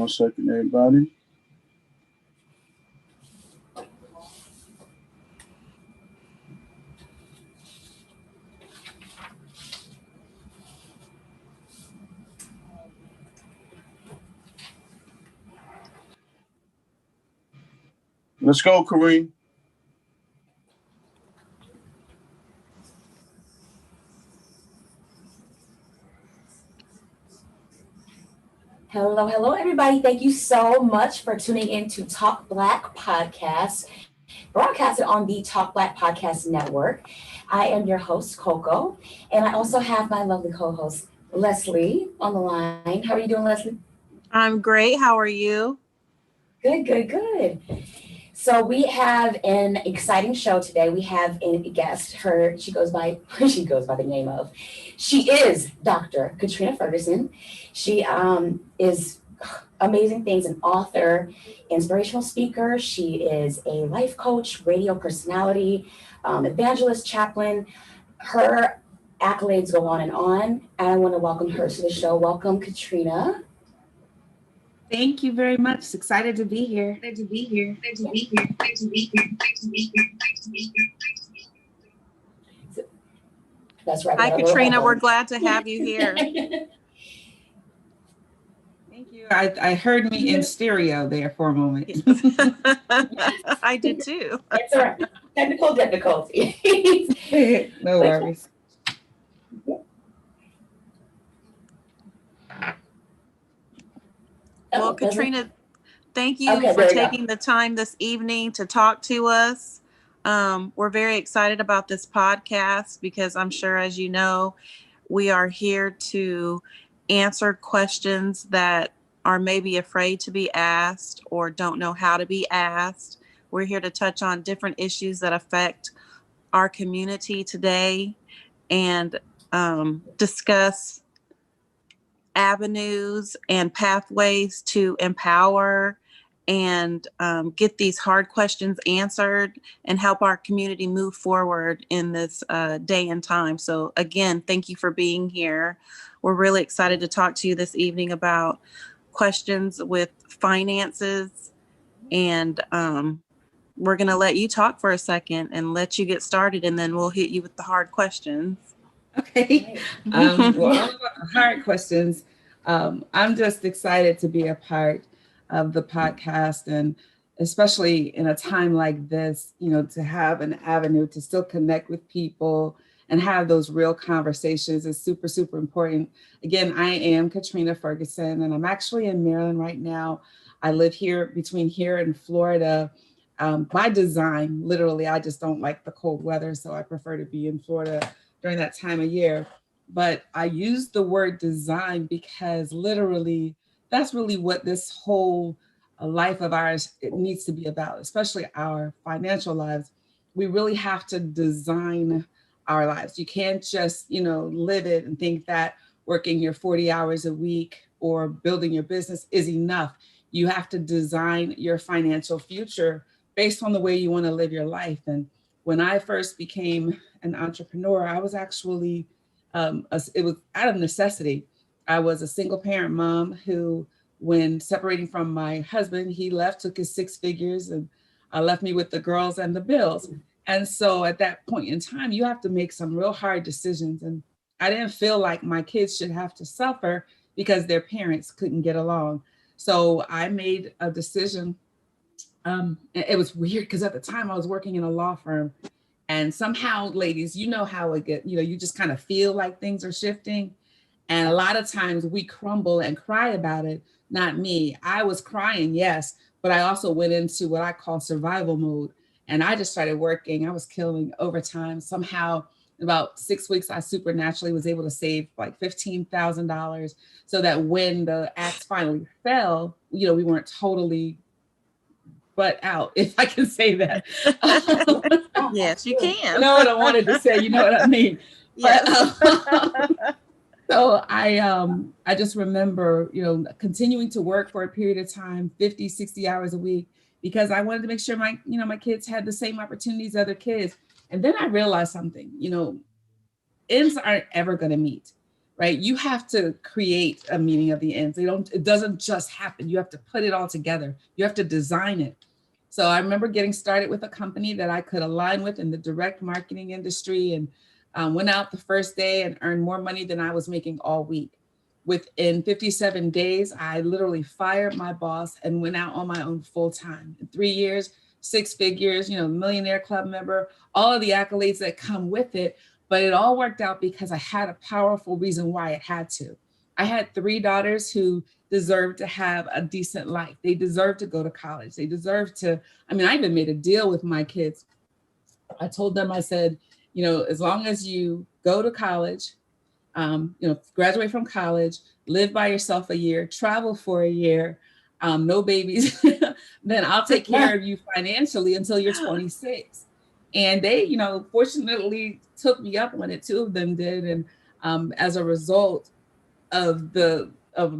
One second, everybody. Let's go, Kareem. Hello, hello, everybody. Thank you so much for tuning in to Talk Black Podcast, broadcasted on the Talk Black Podcast Network. I am your host, Coco, and I also have my lovely co-host, Leslie, on the line. How are you doing, Leslie? I'm great. How are you? Good, good, good. So we have an exciting show today. We have a guest. She goes by the name of. She is Dr. Katrina Ferguson. She is amazing things, an author, inspirational speaker. She is a life coach, radio personality, evangelist, chaplain. Her accolades go on, and I want to welcome her to the show. Welcome, Katrina. Thank you very much. Excited to be here. That's right. Hi, Katrina. We're glad to have you here. Thank you. I heard me in stereo there for a moment. I did too. That's all right. Technical difficulties. No worries. Well, Katrina, thank you for taking the time this evening to talk to us. We're very excited about this podcast because I'm sure, as you know, we are here to answer questions that are maybe afraid to be asked or don't know how to be asked. We're here to touch on different issues that affect our community today and discuss avenues and pathways to empower and get these hard questions answered and help our community move forward in this day and time. So again, thank you for being here. We're really excited to talk to you this evening about questions with finances, and we're going to let you talk for a second and let you get started, and then we'll hit you with the hard questions. Okay. Well, hard questions. I'm just excited to be a part of the podcast, and especially in a time like this, to have an avenue to still connect with people and have those real conversations is super, super important. Again, I am Katrina Ferguson, and I'm actually in Maryland right now. I live between here and Florida. By design, literally, I just don't like the cold weather, so I prefer to be in Florida during that time of year. But I use the word design because literally that's really what this whole life of ours, it needs to be about, especially our financial lives. We really have to design our lives. You can't just, live it and think that working your 40 hours a week or building your business is enough. You have to design your financial future based on the way you want to live your life. And when I first became an entrepreneur, I was actually, it was out of necessity. I was a single parent mom who, when separating from my husband, he left, took his 6 figures, and left me with the girls and the bills. And so at that point in time, you have to make some real hard decisions. And I didn't feel like my kids should have to suffer because their parents couldn't get along. So I made a decision. It was weird because at the time I was working in a law firm. And somehow, ladies, you know how it gets, you just kind of feel like things are shifting. And a lot of times we crumble and cry about it. Not me. I was crying, yes, but I also went into what I call survival mode. And I just started working. I was killing overtime. Somehow, in about 6 weeks, I supernaturally was able to save like $15,000 so that when the axe finally fell, we weren't totally butt out, if I can say that. Yes, you can. You know what I wanted to say, you know what I mean? Yes. But, so I just remember, continuing to work for a period of time, 50, 60 hours a week, because I wanted to make sure my kids had the same opportunities as other kids. And then I realized something, ends aren't ever going to meet, right? You have to create a meaning of the ends. It doesn't just happen. You have to put it all together. You have to design it. So I remember getting started with a company that I could align with in the direct marketing industry, and went out the first day and earned more money than I was making all week. Within 57 days, I literally fired my boss and went out on my own full time. In 3 years, 6 figures, Millionaire Club member, all of the accolades that come with it. But it all worked out because I had a powerful reason why it had to. I had 3 daughters who deserved to have a decent life. They deserved to go to college. They deserved to, I even made a deal with my kids. I told them, I said, as long as you go to college, graduate from college, live by yourself a year, travel for a year, no babies, then I'll take care of you financially until you're 26. And they, fortunately took me up on it. 2 of them did. And as a result of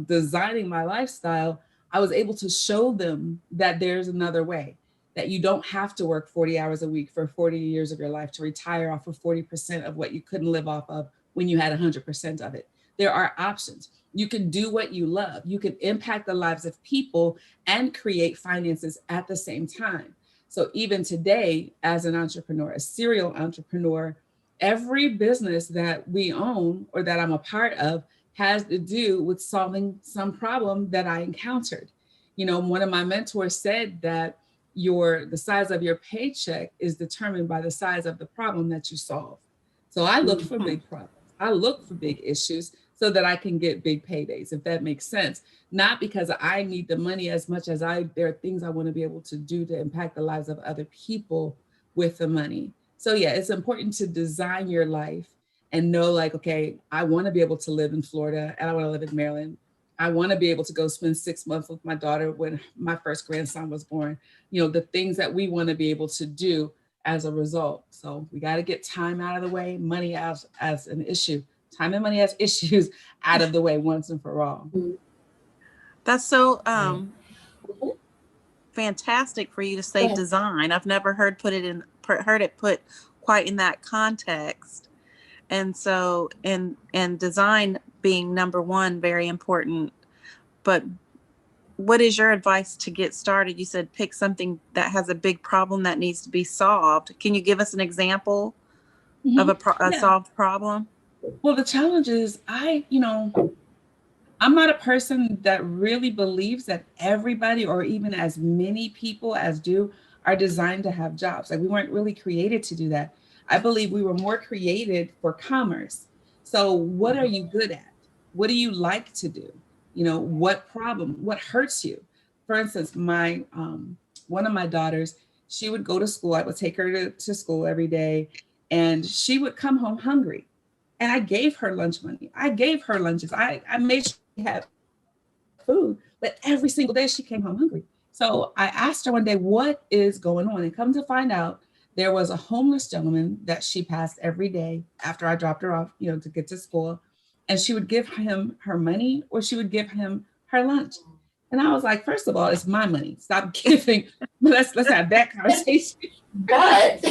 designing my lifestyle, I was able to show them that there's another way, that you don't have to work 40 hours a week for 40 years of your life to retire off of 40% of what you couldn't live off of when you had 100% of it. There are options. You can do what you love. You can impact the lives of people and create finances at the same time. So even today, as an entrepreneur, a serial entrepreneur, every business that we own or that I'm a part of has to do with solving some problem that I encountered. One of my mentors said that the size of your paycheck is determined by the size of the problem that you solve. So I look for big problems. I look for big issues so that I can get big paydays, if that makes sense. Not because I need the money as much as there are things I want to be able to do to impact the lives of other people with the money. So yeah, it's important to design your life and know okay, I want to be able to live in Florida and I want to live in Maryland. I want to be able to go spend 6 months with my daughter when my first grandson was born. The things that we want to be able to do as a result. So we got to get time out of the way, money as an issue, time and money as issues out of the way once and for all. That's so fantastic for you to say design. I've never heard it put quite in that context. And so, and design being number one, very important. But what is your advice to get started? You said pick something that has a big problem that needs to be solved. Can you give us an example of a solved problem? Well, the challenge is I'm not a person that really believes that everybody, or even as many people as do, are designed to have jobs. We weren't really created to do that. I believe we were more created for commerce. So what are you good at? What do you like to do? What hurts you? For instance, one of my daughters, she would go to school. I would take her to school every day, and she would come home hungry. And I gave her lunch money. I gave her lunches. I made sure she had food, but every single day she came home hungry. So I asked her one day, what is going on? And come to find out, there was a homeless gentleman that she passed every day after I dropped her off, to get to school. And she would give him her money, or she would give him her lunch. And I was like, first of all, it's my money. Stop giving. Let's have that conversation. But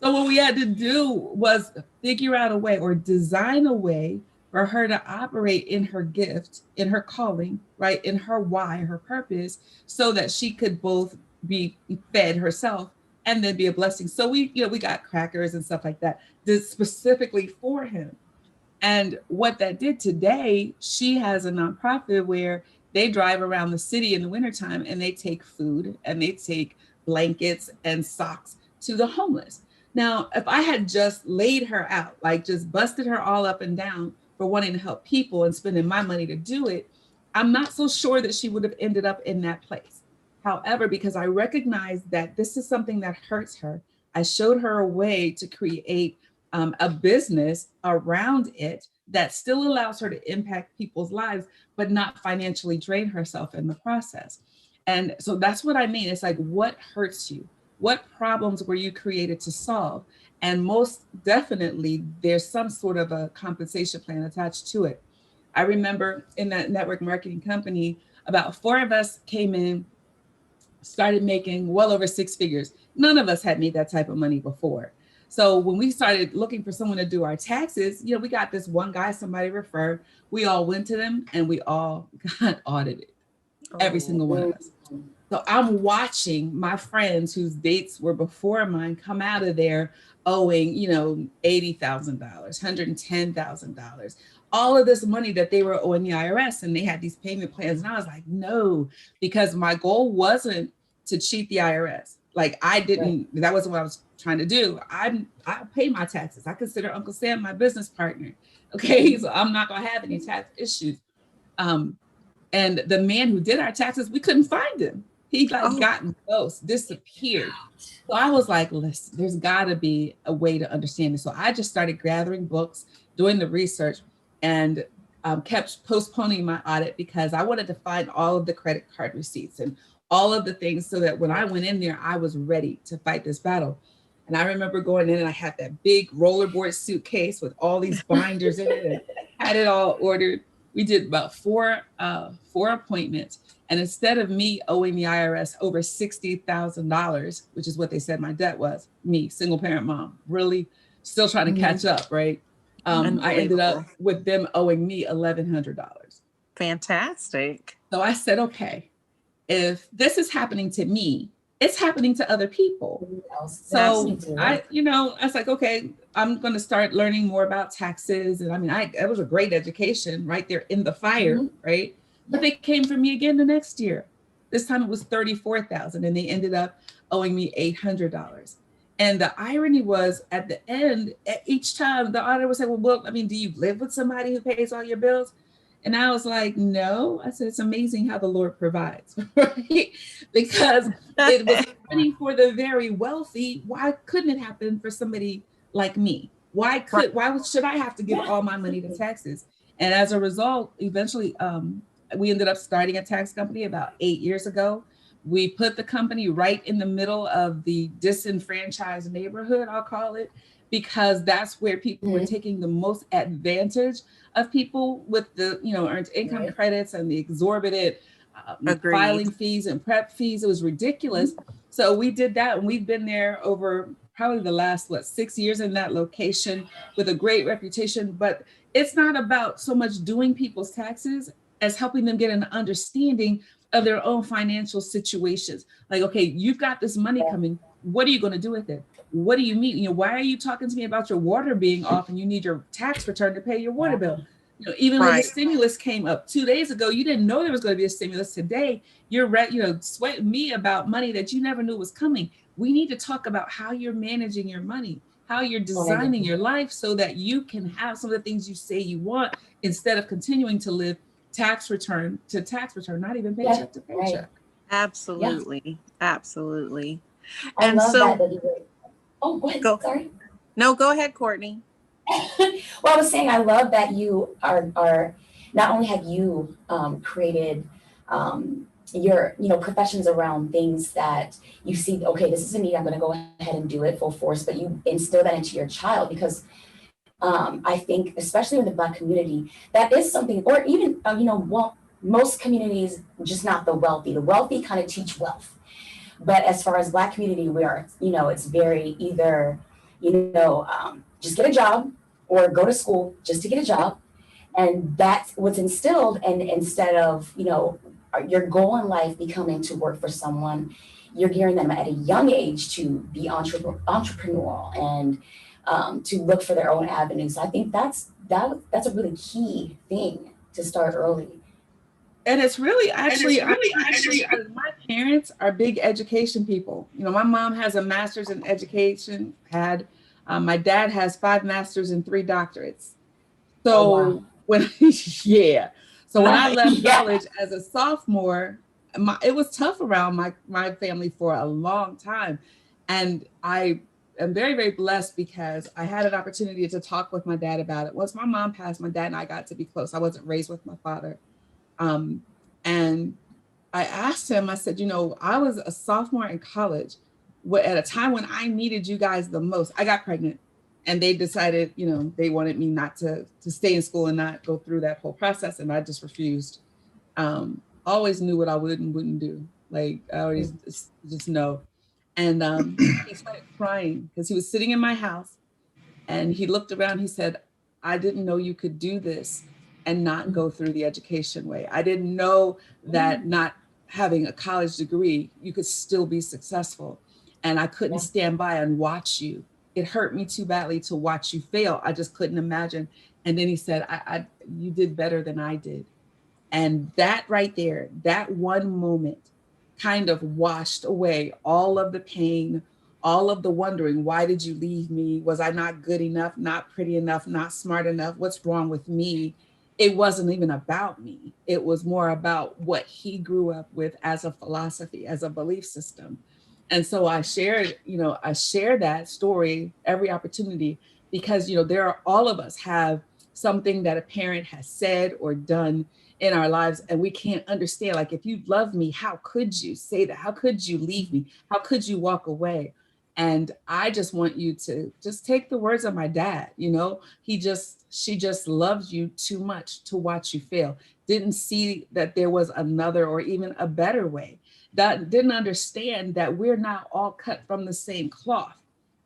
so what we had to do was figure out a way, or design a way, for her to operate in her gift, in her calling, right, in her why, her purpose, so that she could both be fed herself and then be a blessing. So we got crackers and stuff like that, specifically for him. And what that did today, she has a nonprofit where they drive around the city in the wintertime and they take food and they take blankets and socks to the homeless. Now, if I had just laid her out, just busted her all up and down for wanting to help people and spending my money to do it, I'm not so sure that she would have ended up in that place. However, because I recognized that this is something that hurts her, I showed her a way to create a business around it that still allows her to impact people's lives, but not financially drain herself in the process. And so that's what I mean. It's what hurts you? What problems were you created to solve? And most definitely, there's some sort of a compensation plan attached to it. I remember in that network marketing company, about 4 of us came in, started making well over 6 figures. None of us had made that type of money before. So when we started looking for someone to do our taxes, we got this one guy somebody referred. We all went to them and we all got audited, every single one of us. So I'm watching my friends whose dates were before mine come out of there owing, $80,000, $110,000, all of this money that they were owing the IRS, and they had these payment plans. And I was like, no, because my goal wasn't to cheat the IRS. Like that wasn't what I was trying to do. I pay my taxes. I consider Uncle Sam my business partner. Okay, so I'm not gonna have any tax issues. And the man who did our taxes, we couldn't find him. He gotten ghost, disappeared. So I was like, listen, there's gotta be a way to understand this. So I just started gathering books, doing the research, and kept postponing my audit because I wanted to find all of the credit card receipts and all of the things so that when I went in there, I was ready to fight this battle. And I remember going in and I had that big rollerboard suitcase with all these binders in it and had it all ordered. We did about four appointments. And instead of me owing the IRS over $60,000, which is what they said my debt was, me, single parent mom, really still trying to catch up, right? I ended up with them owing me $1,100. Fantastic. So I said, okay, if this is happening to me, it's happening to other people. So I was like, okay, I'm going to start learning more about taxes. And it was a great education right there in the fire, right? But they came for me again the next year. This time it was $34,000 and they ended up owing me $800. And the irony was at the end, each time the auditor would say, well, do you live with somebody who pays all your bills? And I was like, no. I said, it's amazing how the Lord provides, right? Because it was happening for the very wealthy. Why couldn't it happen for somebody like me? Why should I have to give all my money to taxes? And as a result, eventually, we ended up starting a tax company about 8 years ago. We put the company right in the middle of the disenfranchised neighborhood, I'll call it, because that's where people were taking the most advantage of people with the, earned income credits and the exorbitant filing fees and prep fees. It was ridiculous. So we did that, and we've been there over probably the last, 6 years in that location with a great reputation. But it's not about so much doing people's taxes as helping them get an understanding of their own financial situations. Like, okay, you've got this money coming. What are you going to do with it? What do you mean? Why are you talking to me about your water being off and you need your tax return to pay your water bill? Even when the stimulus came up 2 days ago, you didn't know there was going to be a stimulus. Today, you're sweating me about money that you never knew was coming. We need to talk about how you're managing your money, how you're designing your life so that you can have some of the things you say you want instead of continuing to live tax return to tax return, not even paycheck to paycheck. Right. Absolutely. Yeah. Absolutely. I love that you were, oh, go ahead. Sorry. No, go ahead, Courtney. Well, I was saying, I love that you are not only have you created your professions around things that you see, okay, this is a need, I'm going to go ahead and do it full force, but you instill that into your child because I think, especially in the Black community, that is something, or even, most communities, just not the wealthy. The wealthy kind of teach wealth. But as far as Black community, we are, it's very either, just get a job or go to school just to get a job. And that's what's instilled. And instead of, your goal in life becoming to work for someone, you're gearing them at a young age to be entrepreneurial and to look for their own avenues. So I think that's a really key thing to start early. And it's really actually my parents are big education people. My mom has a master's in education, my dad has 5 masters and 3 doctorates. So when I left college as a sophomore, it was tough around my family for a long time. And I am very, very blessed because I had an opportunity to talk with my dad about it. Once my mom passed, my dad and I got to be close. I wasn't raised with my father. And I asked him, I said, I was a sophomore in college at a time when I needed you guys the most. I got pregnant and they decided, they wanted me not to stay in school and not go through that whole process. And I just refused. Always knew what I would and wouldn't do. Like I always just know. And he started crying because he was sitting in my house and he looked around. He said, I didn't know you could do this and not go through the education way. I didn't know that not having a college degree, you could still be successful. And I couldn't stand by and watch you. It hurt me too badly to watch you fail. I just couldn't imagine. And then he said, you did better than I did. And that right there, that one moment kind of washed away all of the pain, all of the wondering, why did you leave me? Was I not good enough, not pretty enough, not smart enough? What's wrong with me? It wasn't even about me. It was more about what he grew up with as a philosophy, as a belief system. And so I share that story every opportunity because, all of us have something that a parent has said or done in our lives, and we can't understand, like, if you love me, how could you say that? How could you leave me? How could you walk away? And I just want you to just take the words of my dad. She just loves you too much to watch you fail. Didn't see that there was another or even a better way. That didn't understand that we're not all cut from the same cloth,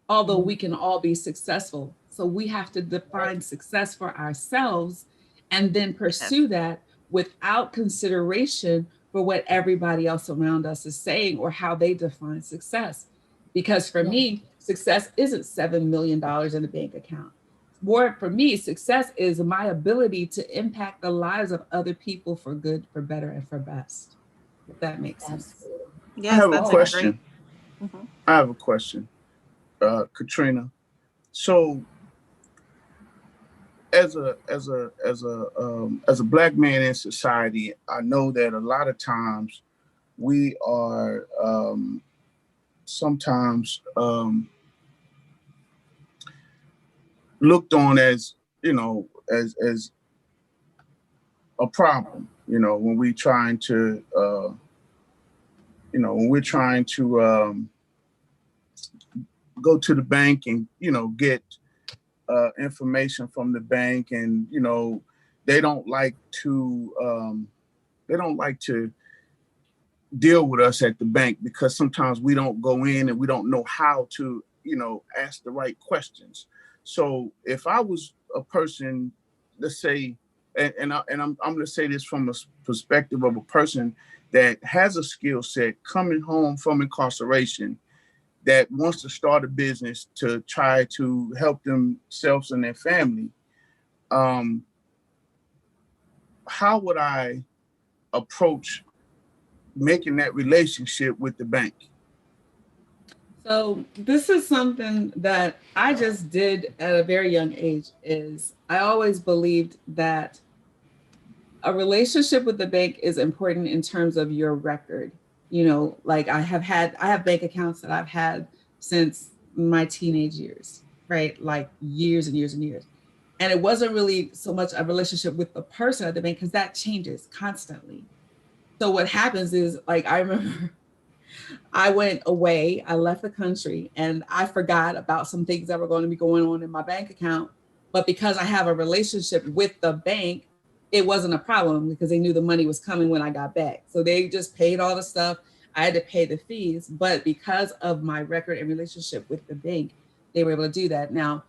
although we can all be successful. So we have to define success for ourselves and then pursue that without consideration for what everybody else around us is saying or how they define success. Because for me, success isn't $7 million in a bank account. More for me, success is my ability to impact the lives of other people for good, for better, and for best. If that makes sense. Yes, I have a question. I have a question, Katrina. So, as a Black man in society, I know that a lot of times we are sometimes looked on as as a problem. When we're trying to go to the bank and get information from the bank, and they don't like to deal with us at the bank because sometimes we don't go in and we don't know how to ask the right questions. So if I was a person, let's say, and I'm going to say this from a perspective of a person that has a skill set coming home from incarceration, that wants to start a business to try to help themselves and their family, how would I approach making that relationship with the bank? So this is something that I just did at a very young age. Is I always believed that a relationship with the bank is important in terms of your record. Like I have bank accounts that I've had since my teenage years, right? Like years and years and years. And it wasn't really so much a relationship with the person at the bank because that changes constantly. So what happens is, like, I remember I went away, I left the country, and I forgot about some things that were going to be going on in my bank account. But because I have a relationship with the bank, it wasn't a problem because they knew the money was coming when I got back. So they just paid all the stuff. I had to pay the fees. But because of my record and relationship with the bank, they were able to do that. Now,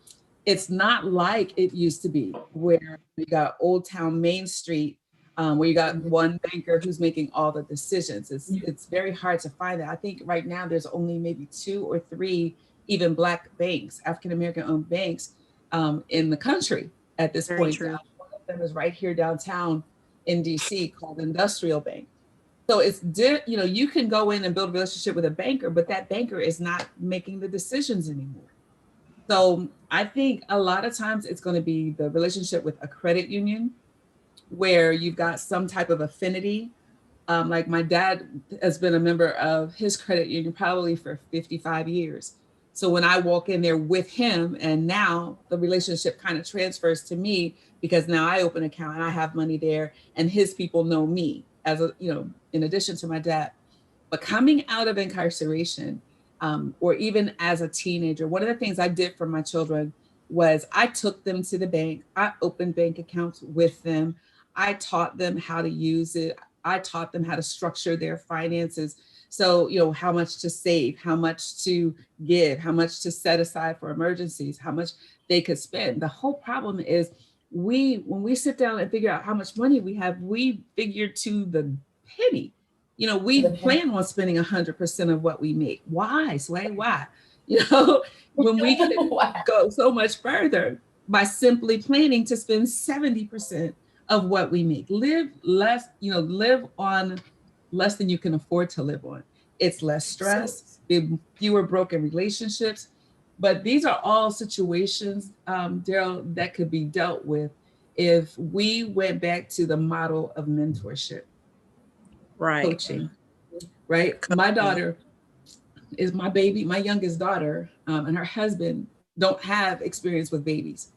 it's not like it used to be where you got Old Town Main Street, where you got one banker who's making all the decisions. It's very hard to find that. I think right now there's only maybe 2 or 3 even Black banks, African-American owned banks in the country at this point. One of them is right here downtown in DC called Industrial Bank. So you can go in and build a relationship with a banker, but that banker is not making the decisions anymore. So I think a lot of times it's going to be the relationship with a credit union where you've got some type of affinity. Like my dad has been a member of his credit union probably for 55 years. So when I walk in there with him, and now the relationship kind of transfers to me because now I open an account and I have money there and his people know me as in addition to my dad. But coming out of incarceration, or even as a teenager, one of the things I did for my children was I took them to the bank. I opened bank accounts with them. I taught them how to use it. I taught them how to structure their finances. So, you know, how much to save, how much to give, how much to set aside for emergencies, how much they could spend. The whole problem is when we sit down and figure out how much money we have, we figure to the penny. You know, we plan on spending 100% of what we make. Why, Sway? Why? You know, when we could go so much further by simply planning to spend 70% of what we make. Live less, you know, live on less than you can afford to live on. It's less stress, fewer broken relationships. But these are all situations, Daryl, that could be dealt with if we went back to the model of mentorship, right? Coaching, right? My daughter is my baby, my youngest daughter, and her husband don't have experience with babies.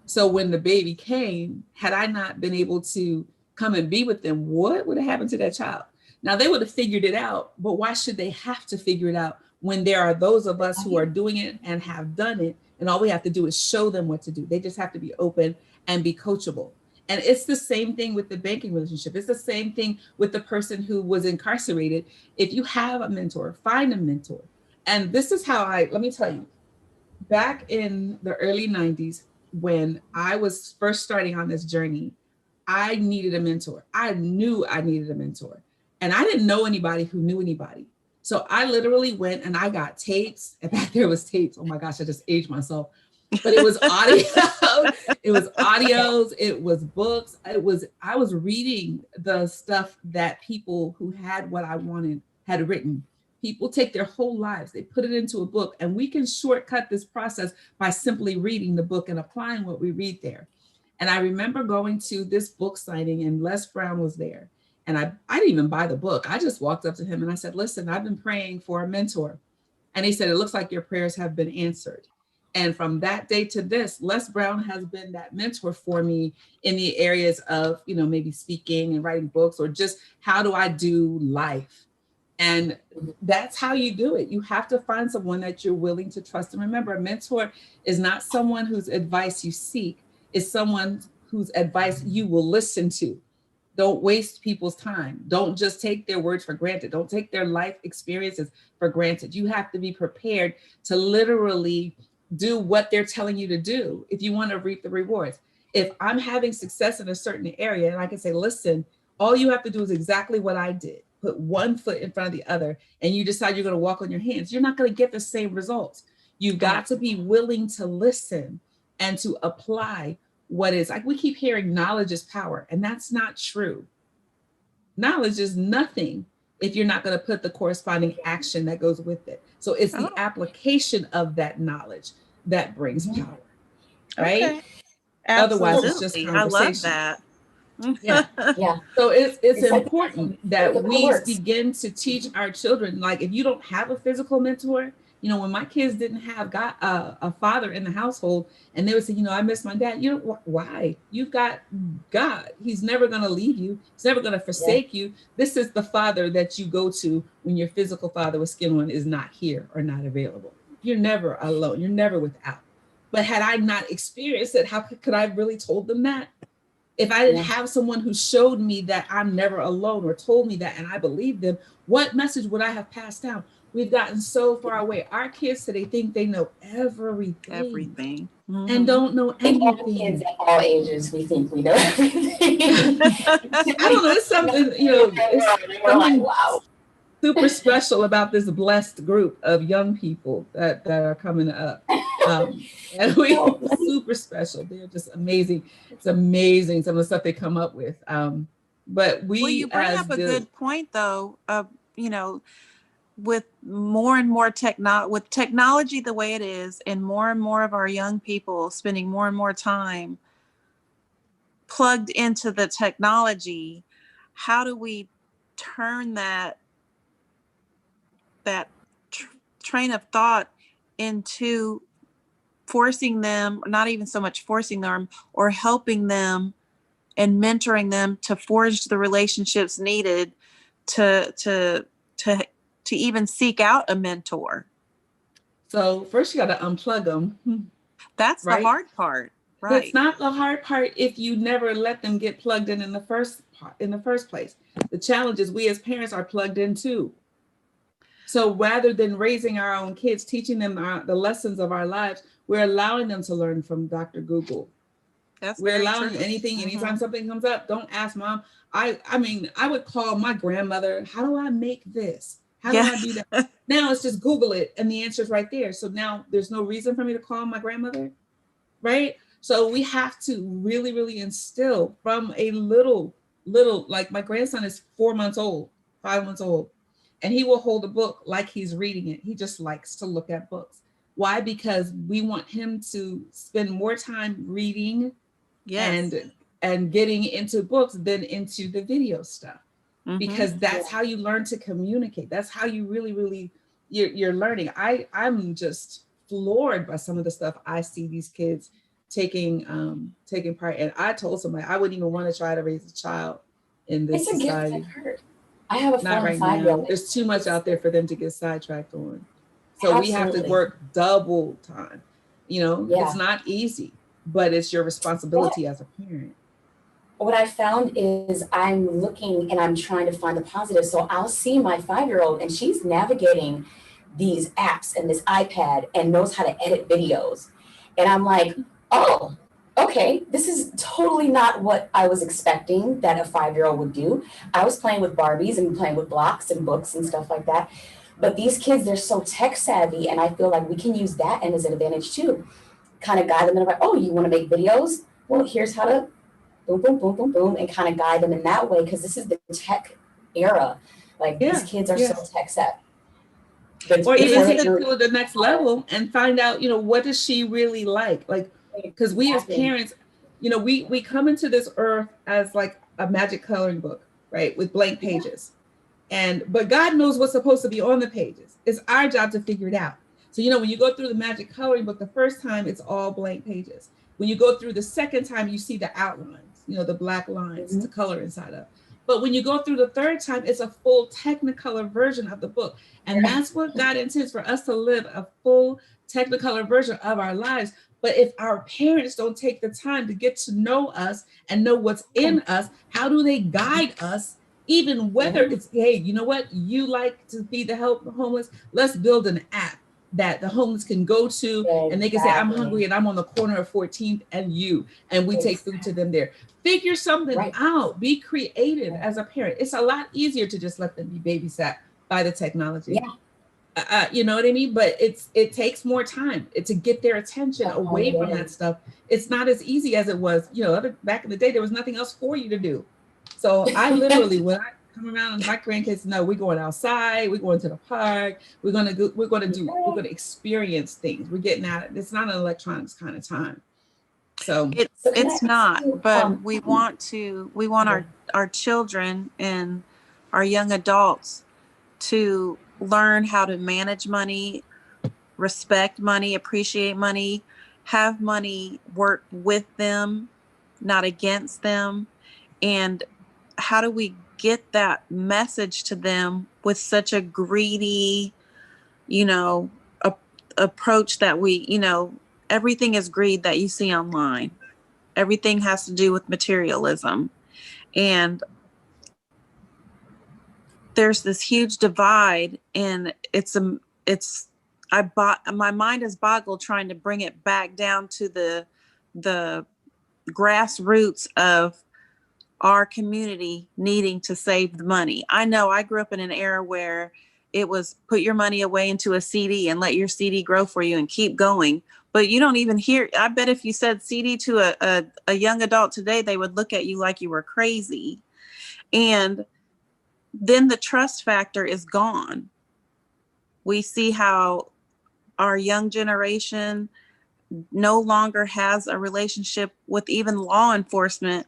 So when the baby came, had I not been able to come and be with them, what would have happened to that child? Now they would have figured it out, but why should they have to figure it out when there are those of us who are doing it and have done it, and all we have to do is show them what to do. They just have to be open and be coachable. And it's the same thing with the banking relationship. It's the same thing with the person who was incarcerated. If you have a mentor, find a mentor. And this is how let me tell you, back in the early 90s, when I was first starting on this journey, I needed a mentor. I knew I needed a mentor. And I didn't know anybody who knew anybody. So I literally went and I got tapes. And back there was tapes. Oh my gosh, I just aged myself. But it was audio. It was audios. It was books. I was reading the stuff that people who had what I wanted had written. People take their whole lives, they put it into a book, and we can shortcut this process by simply reading the book and applying what we read there. And I remember going to this book signing and Les Brown was there. And I didn't even buy the book. I just walked up to him and I said, listen, I've been praying for a mentor. And he said, it looks like your prayers have been answered. And from that day to this, Les Brown has been that mentor for me in the areas of, you know, maybe speaking and writing books, or just how do I do life? And that's how you do it. You have to find someone that you're willing to trust. And remember, a mentor is not someone whose advice you seek, it's someone whose advice you will listen to. Don't waste people's time. Don't just take their words for granted. Don't take their life experiences for granted. You have to be prepared to literally do what they're telling you to do if you want to reap the rewards. If I'm having success in a certain area and I can say, listen, all you have to do is exactly what I did. Put one foot in front of the other and you decide you're going to walk on your hands, you're not going to get the same results. You've got to be willing to listen and to apply what is, like we keep hearing knowledge is power, and that's not true. Knowledge is nothing if you're not going to put the corresponding action that goes with it. So it's the application of that knowledge that brings power, right? Okay. Otherwise it's just conversation. I love that. Yeah. So it's important that we begin to teach our children, like if you don't have a physical mentor, you know, when my kids didn't have a father in the household and they would say, you know, I miss my dad. You know, why? You've got God. He's never going to leave you. He's never going to forsake you. This is the father that you go to when your physical father with skin on is not here or not available. You're never alone. You're never without. But had I not experienced it, how could I have really told them that? If I didn't have someone who showed me that I'm never alone or told me that and I believed them, what message would I have passed down? We've gotten so far away. Our kids today think they know everything. And don't know anything. Kids at all ages, we think we know everything. I don't know. It's something, you know, it's something super special about this blessed group of young people that are coming up. And we super special. They're just amazing. It's amazing some of the stuff they come up with. But you bring up a good point though, you know, with more and more with technology the way it is, and more of our young people spending more and more time plugged into the technology, how do we turn that train of thought into forcing them, not even so much forcing them, or helping them and mentoring them to forge the relationships needed to even seek out a mentor? So first you got to unplug them. That's right? The hard part. Right. It's not the hard part if you never let them get plugged in the first in the first place. The challenge is we as parents are plugged in too. So rather than raising our own kids, teaching them the lessons of our lives, we're allowing them to learn from Dr. Google. We're allowing anything, anytime something comes up, don't ask mom. I mean, I would call my grandmother, how do I make this? How do I do that? Now it's just Google it and the answer's right there. So now there's no reason for me to call my grandmother, right? So we have to really, really instill from a little, like my grandson is 4 months old, 5 months old, and he will hold a book like he's reading it. He just likes to look at books. Why? Because we want him to spend more time reading and getting into books than into the video stuff. Because that's how you learn to communicate. That's how you really, really, you're learning. I'm just floored by some of the stuff I see these kids taking part. And I told somebody I wouldn't even want to try to raise a child in this society. Gift I've heard. I have a not right 5 now. There's too much out there for them to get sidetracked on. So we have to work double time. You know, it's not easy, but it's your responsibility as a parent. What I found is I'm looking and I'm trying to find the positive. So I'll see my 5-year-old and she's navigating these apps and this iPad and knows how to edit videos. And I'm like, oh, okay, this is totally not what I was expecting that a 5-year-old would do. I was playing with Barbies and playing with blocks and books and stuff like that. But these kids, they're so tech savvy. And I feel like we can use that and as an advantage too. Kind of guide them in like, oh, you want to make videos? Well, here's how to boom, boom, boom, boom, boom, and kind of guide them in that way, because this is the tech era. Like these kids are so tech savvy. Or even take it to the next level and find out, you know, what does she really like? Like, because we as parents, you know, we come into this earth as like a magic coloring book, right? With blank pages. But God knows what's supposed to be on the pages. It's our job to figure it out. So, you know, when you go through the magic coloring book, the first time it's all blank pages. When you go through the second time, you see the outlines, you know, the black lines to color inside of. But when you go through the third time, it's a full Technicolor version of the book. And that's what God intends for us to live, a full Technicolor version of our lives. But if our parents don't take the time to get to know us and know what's in us, how do they guide us? Even whether it's, hey, you know what, you like to feed the homeless, let's build an app that the homeless can go to and they can say, I'm hungry and I'm on the corner of 14th and we take food to them there. Figure something out, be creative as a parent. It's a lot easier to just let them be babysat by the technology. You know what I mean? But it takes more time to get their attention away from that stuff. It's not as easy as it was, you know, back in the day, there was nothing else for you to do. So I literally, when I come around and my grandkids know we're going outside, we're going to the park, we're going to experience things. We're getting out. It's not an electronics kind of time. So it's not, but we want our children and our young adults to learn how to manage money, respect money, appreciate money, have money work with them, not against them. And how do we get that message to them with such a greedy, you know, approach that we, you know, everything is greed that you see online. Everything has to do with materialism. And there's this huge divide, and my mind is boggled trying to bring it back down to the grassroots of our community needing to save the money. I know I grew up in an era where it was put your money away into a CD and let your CD grow for you and keep going. But you don't even hear, I bet if you said CD to a young adult today, they would look at you like you were crazy. And then the trust factor is gone. We see how our young generation no longer has a relationship with even law enforcement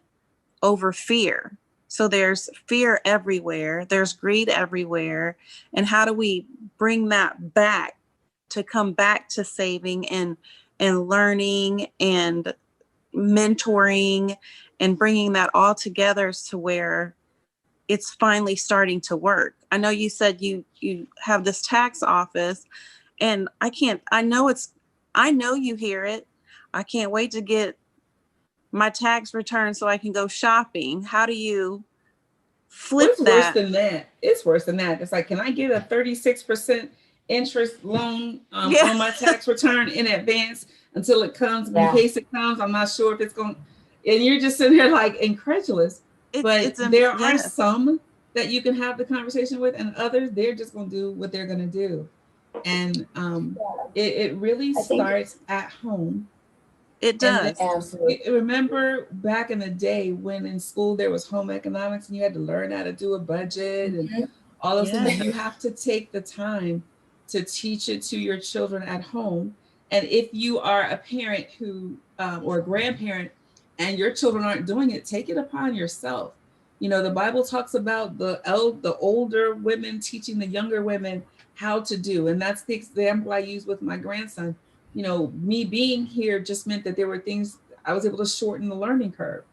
over fear. So there's fear everywhere. There's greed everywhere. And how do we bring that back to come back to saving and learning and mentoring and bringing that all together to where it's finally starting to work? I know you said you have this tax office, and I know you hear it. I can't wait to get my tax return so I can go shopping. How do you flip it's that. worse than that. It's worse than that. It's like, can I get a 36% interest loan on my tax return in advance until it comes? In case it comes, I'm not sure if it's going. And you're just sitting there like incredulous. But there are some that you can have the conversation with, and others, they're just going to do what they're going to do. And it really starts at home. It does. Absolutely. Remember back in the day when in school there was home economics and you had to learn how to do a budget and all those things. You have to take the time to teach it to your children at home. And if you are a parent who or a grandparent and your children aren't doing it, take it upon yourself. You know, the Bible talks about the older women teaching the younger women how to do. And that's the example I use with my grandson. You know, me being here just meant that there were things I was able to shorten the learning curve.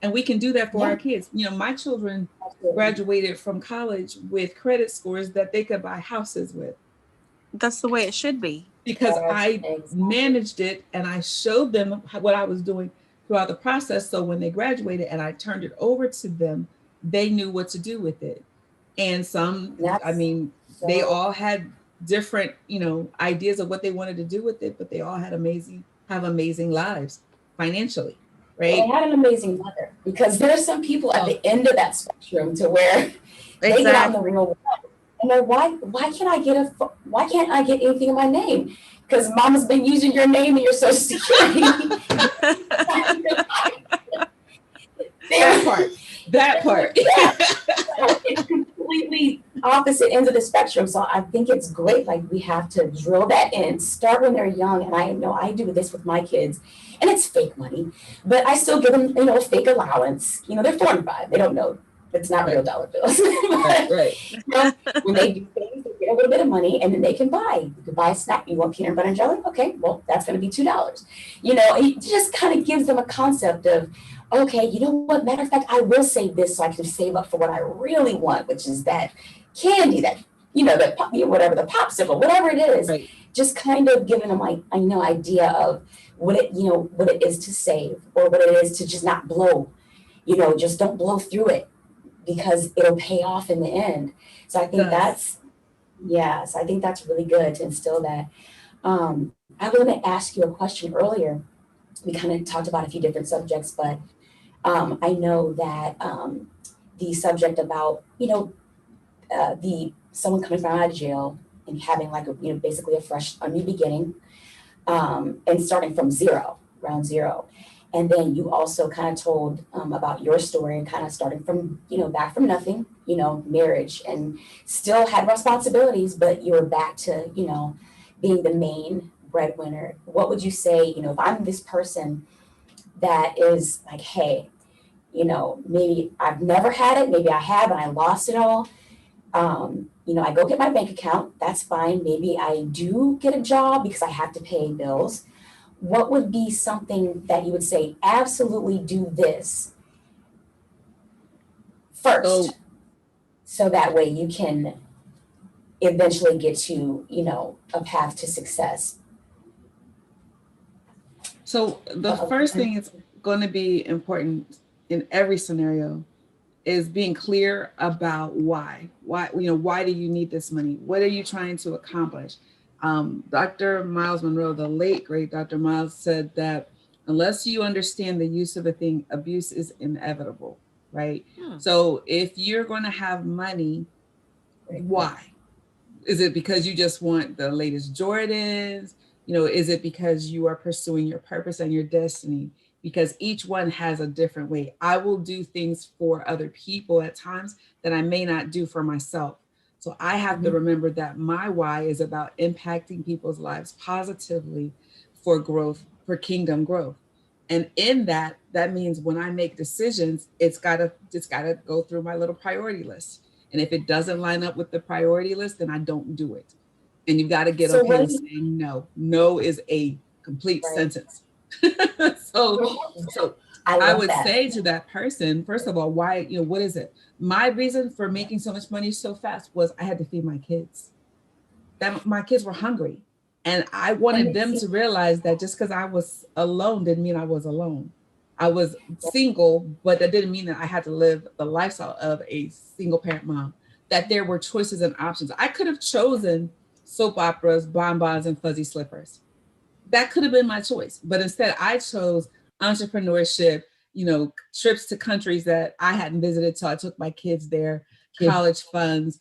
And we can do that for our kids. You know, my children graduated from college with credit scores that they could buy houses with. That's the way it should be. Because I managed it and I showed them what I was doing throughout the process. So when they graduated and I turned it over to them, they knew what to do with it. And they all had different, ideas of what they wanted to do with it, but they all have amazing lives financially, right? They had an amazing mother, because there are some people at the end of that spectrum to where they get out in the real world and they're, why can't I get anything in my name? Because mama's been using your name and your social security. That part. It's completely opposite ends of the spectrum. So I think it's great. Like, we have to drill that in, start when they're young. And I know I do this with my kids, and it's fake money, but I still give them, fake allowance. They're 4 and 5. They don't know it's not real dollar bills. Right. When they do things, they get a little bit of money, and then they can buy. You can buy a snack. You want peanut butter and jelly? Okay, well, that's going to be $2. It just kind of gives them a concept of, okay, you know what? Matter of fact, I will save this so I can save up for what I really want, which is that candy, that whatever, the popsicle, whatever it is. Right. Just kind of giving them idea of what it is to save, or what it is to just not blow. Just don't blow through it, because it'll pay off in the end. So I think I think that's really good to instill that. I was going to ask you a question earlier. We kind of talked about a few different subjects, but I know that the subject about, someone coming from out of jail and having basically a new beginning, and starting from ground zero. And then you also kind of told about your story and kind of starting from, back from nothing, marriage, and still had responsibilities, but you were back to, being the main breadwinner. What would you say, if I'm this person that is like, hey, maybe I've never had it, maybe I have and I lost it all. I go get my bank account, that's fine. Maybe I do get a job because I have to pay bills. What would be something that you would say, absolutely do this first, so that way you can eventually get to, a path to success? So the first thing is going to be important in every scenario is being clear about why do you need this money? What are you trying to accomplish? Dr. Miles Monroe, the late great Dr. Miles, said that unless you understand the use of a thing, abuse is inevitable, right? So if you're going to have money, why? Is it because you just want the latest Jordans? Is it because you are pursuing your purpose and your destiny? Because each one has a different way. I will do things for other people at times that I may not do for myself. So I have to remember that my why is about impacting people's lives positively for growth, for kingdom growth. And in that means when I make decisions, it's gotta go through my little priority list. And if it doesn't line up with the priority list, then I don't do it. And you've got to get okay with saying no. No is a complete sentence. So I would say to that person, first of all, why, what is it? My reason for making so much money so fast was I had to feed my kids. That my kids were hungry. And I wanted them to realize that just because I was alone didn't mean I was alone. I was single, but that didn't mean that I had to live the lifestyle of a single parent mom, that there were choices and options. I could have chosen soap operas, bonbons, and fuzzy slippers. That could have been my choice. But instead I chose entrepreneurship, trips to countries that I hadn't visited. So I took my kids there, college funds,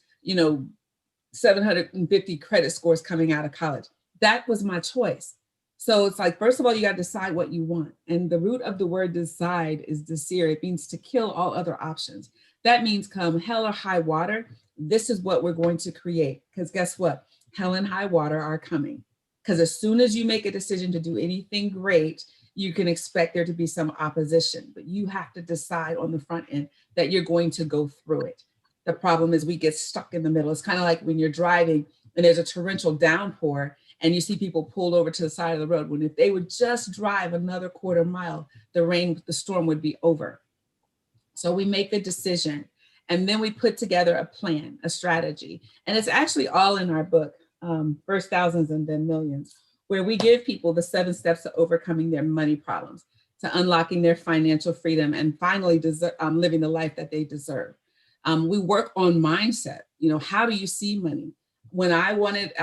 750 credit scores coming out of college. That was my choice. So it's like, first of all, you got to decide what you want. And the root of the word decide is desire. It means to kill all other options. That means come hell or high water, this is what we're going to create. Because guess what? Hell and high water are coming. Because as soon as you make a decision to do anything great, you can expect there to be some opposition. But you have to decide on the front end that you're going to go through it. The problem is we get stuck in the middle. It's kind of like when you're driving and there's a torrential downpour and you see people pulled over to the side of the road, when if they would just drive another quarter mile, the storm would be over. So we make the decision and then we put together a plan, a strategy. And it's actually all in our book, First Thousands and Then Millions, where we give people the 7 steps to overcoming their money problems, to unlocking their financial freedom, and finally living the life that they deserve. We work on mindset. How do you see money? When I wanted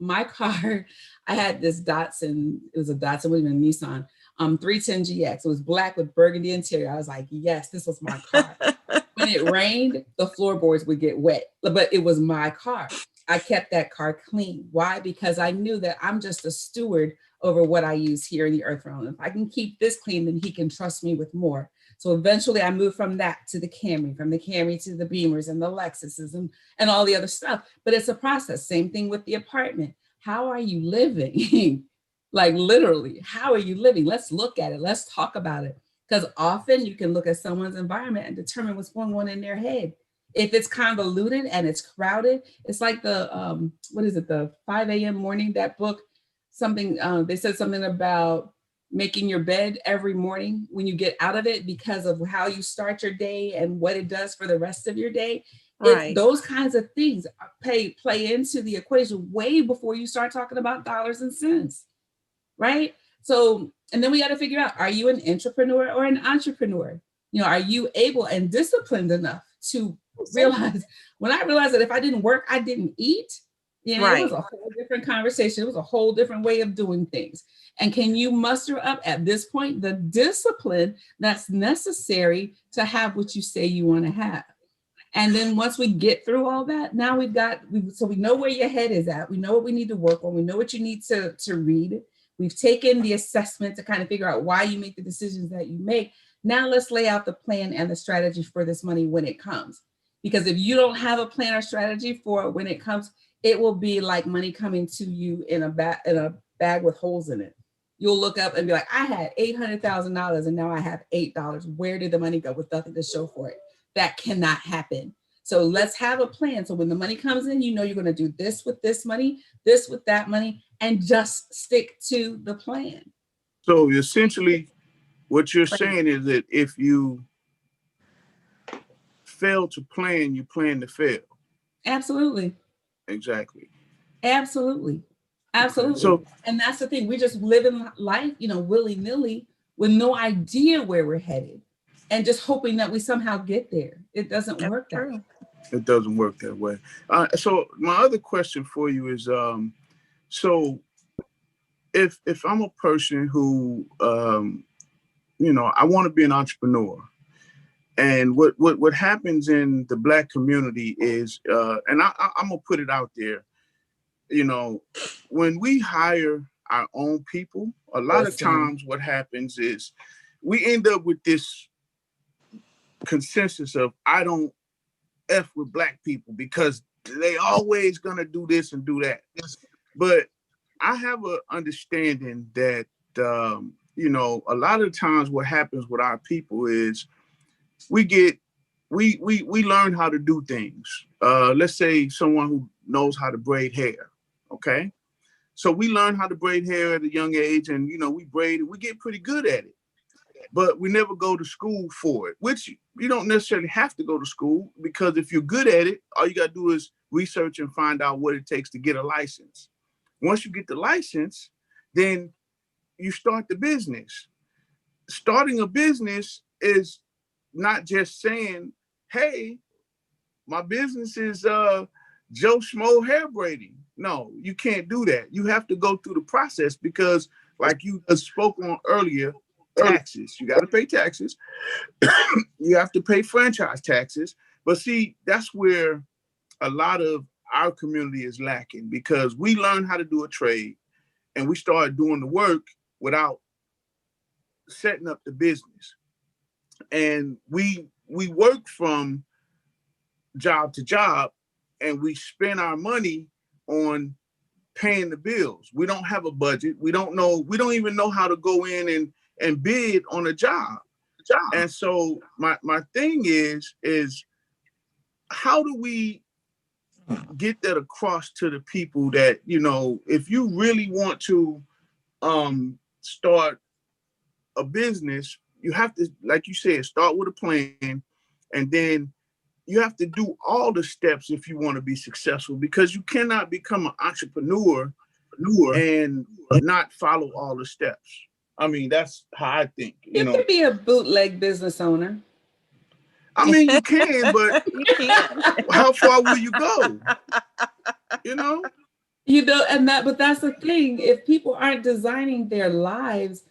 my car, I had this Datsun. It was a Datsun, wasn't even a Nissan, 310GX. It was black with burgundy interior. I was like, yes, this was my car. When it rained, the floorboards would get wet, but it was my car. I kept that car clean. Why? Because I knew that I'm just a steward over what I use here in the earth realm. If I can keep this clean, then he can trust me with more. So eventually I moved from that to the Camry, from the Camry to the Beamers and the Lexuses and all the other stuff. But it's a process. Same thing with the apartment. How are you living? Like literally, how are you living? Let's look at it. Let's talk about it. Because often you can look at someone's environment and determine what's going on in their head. If it's convoluted and it's crowded, it's like the, the 5 a.m. morning, that book, something, they said something about making your bed every morning when you get out of it because of how you start your day and what it does for the rest of your day. Right. Those kinds of things play into the equation way before you start talking about dollars and cents, right? So, and then we got to figure out, are you an entrepreneur or an entrepreneur? Are you able and disciplined enough to realize, when I realized that if I didn't work, I didn't eat, right. It was a whole different conversation. It was a whole different way of doing things. And can you muster up at this point the discipline that's necessary to have what you say you want to have? And then once we get through all that, now so we know where your head is at. We know what we need to work on. We know what you need to read. We've taken the assessment to kind of figure out why you make the decisions that you make. Now let's lay out the plan and the strategy for this money when it comes. Because if you don't have a plan or strategy for when it comes, it will be like money coming to you in a bag with holes in it. You'll look up and be like, I had $800,000 and now I have $8. Where did the money go with nothing to show for it? That cannot happen. So let's have a plan. So when the money comes in, you're going to do this with this money, this with that money, and just stick to the plan. So essentially, what you're saying is that if you fail to plan, you plan to fail. Absolutely. Exactly. Absolutely. Absolutely. So, and that's the thing. We just live in life, willy-nilly with no idea where we're headed and just hoping that we somehow get there. It doesn't work that way. It doesn't work that way. So my other question for you is, so if I'm a person who, I want to be an entrepreneur, and what happens in the Black community is, and I'm gonna put it out there, when we hire our own people, a lot of times what happens is we end up with this consensus of, I don't F with Black people because they always gonna do this and do that. But I have an understanding that, a lot of times what happens with our people is we learn how to do things. Let's say someone who knows how to braid hair. Okay. So we learn how to braid hair at a young age, and, we braid it, we get pretty good at it, but we never go to school for it, which you don't necessarily have to go to school, because if you're good at it, all you got to do is research and find out what it takes to get a license. Once you get the license, then you start the business. starting a business is not just saying, hey, my business is Joe Schmo hair braiding. No, you can't do that. You have to go through the process because, like you spoke on earlier, taxes. You got to pay taxes. You have to pay franchise taxes. But see, that's where a lot of our community is lacking, because we learn how to do a trade and we started doing the work without setting up the business. And we work from job to job, and we spend our money on paying the bills. We don't have a budget. We don't even know how to go in and bid on a job. And so my thing is how do we get that across to the people that, if you really want to start a business, you have to, like you said, start with a plan, and then you have to do all the steps if you want to be successful, because you cannot become an entrepreneur and not follow all the steps. I mean, that's how I think. You could be a bootleg business owner. I mean, you can, but you can. How far will you go? But that's the thing. If people aren't designing their lives,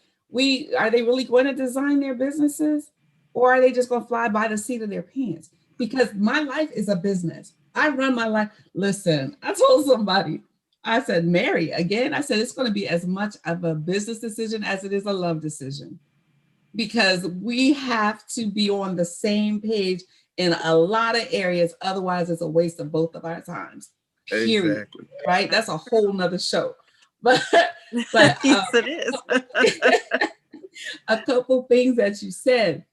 are they really going to design their businesses, or are they just going to fly by the seat of their pants? Because my life is a business. I run my life. Listen, I told somebody, I said, Mary, again, I said, it's going to be as much of a business decision as it is a love decision, because we have to be on the same page in a lot of areas. Otherwise, it's a waste of both of our times. Period. Exactly. Right? That's a whole nother show. But yes, it is. A couple things that you said.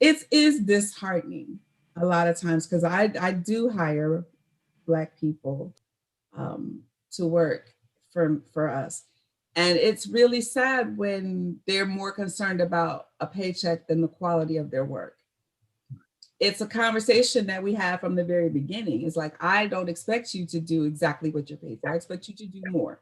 It is disheartening a lot of times, because I do hire Black people to work for us. And it's really sad when they're more concerned about a paycheck than the quality of their work. It's a conversation that we have from the very beginning. It's like, I don't expect you to do exactly what you're paid for. I expect you to do more,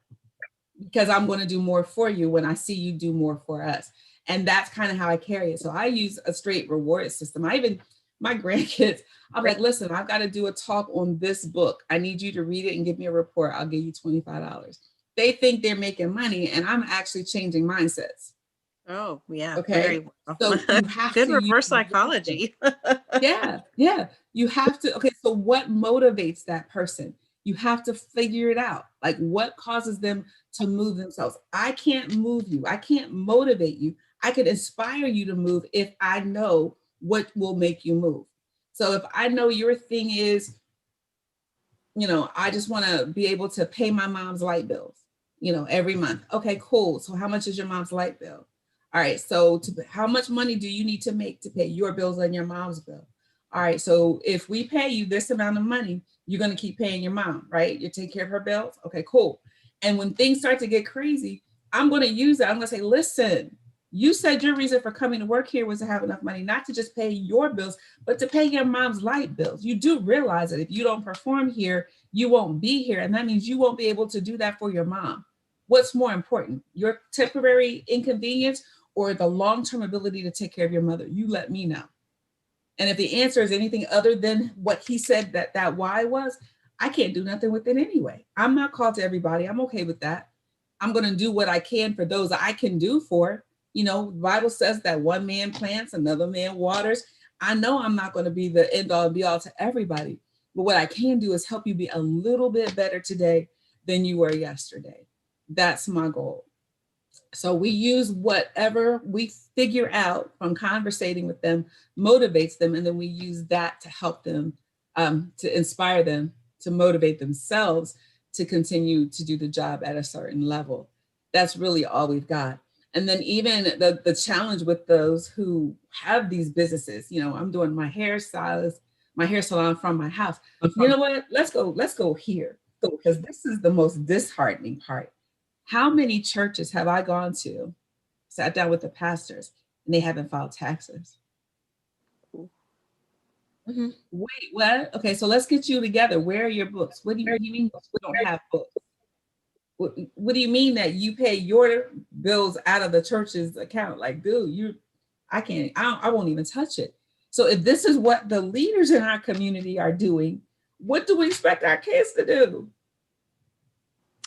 because I'm going to do more for you when I see you do more for us. And that's kind of how I carry it. So I use a straight reward system. My grandkids, I'm like, listen, I've got to do a talk on this book. I need you to read it and give me a report. I'll give you $25. They think they're making money, and I'm actually changing mindsets. Oh, yeah. Okay. Very well. So you have good to reverse psychology. Yeah. You have to. Okay. So what motivates that person? You have to figure it out. Like, what causes them to move themselves? I can't move you. I can't motivate you. I can inspire you to move if I know what will make you move. So if I know your thing is, I just want to be able to pay my mom's light bills, every month. Okay, cool. So how much is your mom's light bill? All right. So how much money do you need to make to pay your bills and your mom's bill? All right. So if we pay you this amount of money, you're going to keep paying your mom, right? You take care of her bills. Okay, cool. And when things start to get crazy, I'm going to use that. I'm going to say, listen, you said your reason for coming to work here was to have enough money, not to just pay your bills, but to pay your mom's light bills. You do realize that if you don't perform here, you won't be here. And that means you won't be able to do that for your mom. What's more important, your temporary inconvenience or the long-term ability to take care of your mother? You let me know. And if the answer is anything other than what he said that why was, I can't do nothing with it anyway. I'm not called to everybody. I'm okay with that. I'm going to do what I can for those I can do for. The Bible says that one man plants, another man waters. I know I'm not going to be the end all and be all to everybody, but what I can do is help you be a little bit better today than you were yesterday. That's my goal. So we use whatever we figure out from conversating with them, motivates them, and then we use that to help them, to inspire them, to motivate themselves to continue to do the job at a certain level. That's really all we've got. And then even the challenge with those who have these businesses, I'm doing my hair salon from my house. You know what? Let's go here, because this is the most disheartening part. How many churches have I gone to, sat down with the pastors, and they haven't filed taxes? Mm-hmm. Wait, what? Okay, so let's get you together. Where are your books? What do you mean we don't have books? what do you mean that you pay your bills out of the church's account? Like, dude, I won't even touch it. So if this is what the leaders in our community are doing, what do we expect our kids to do?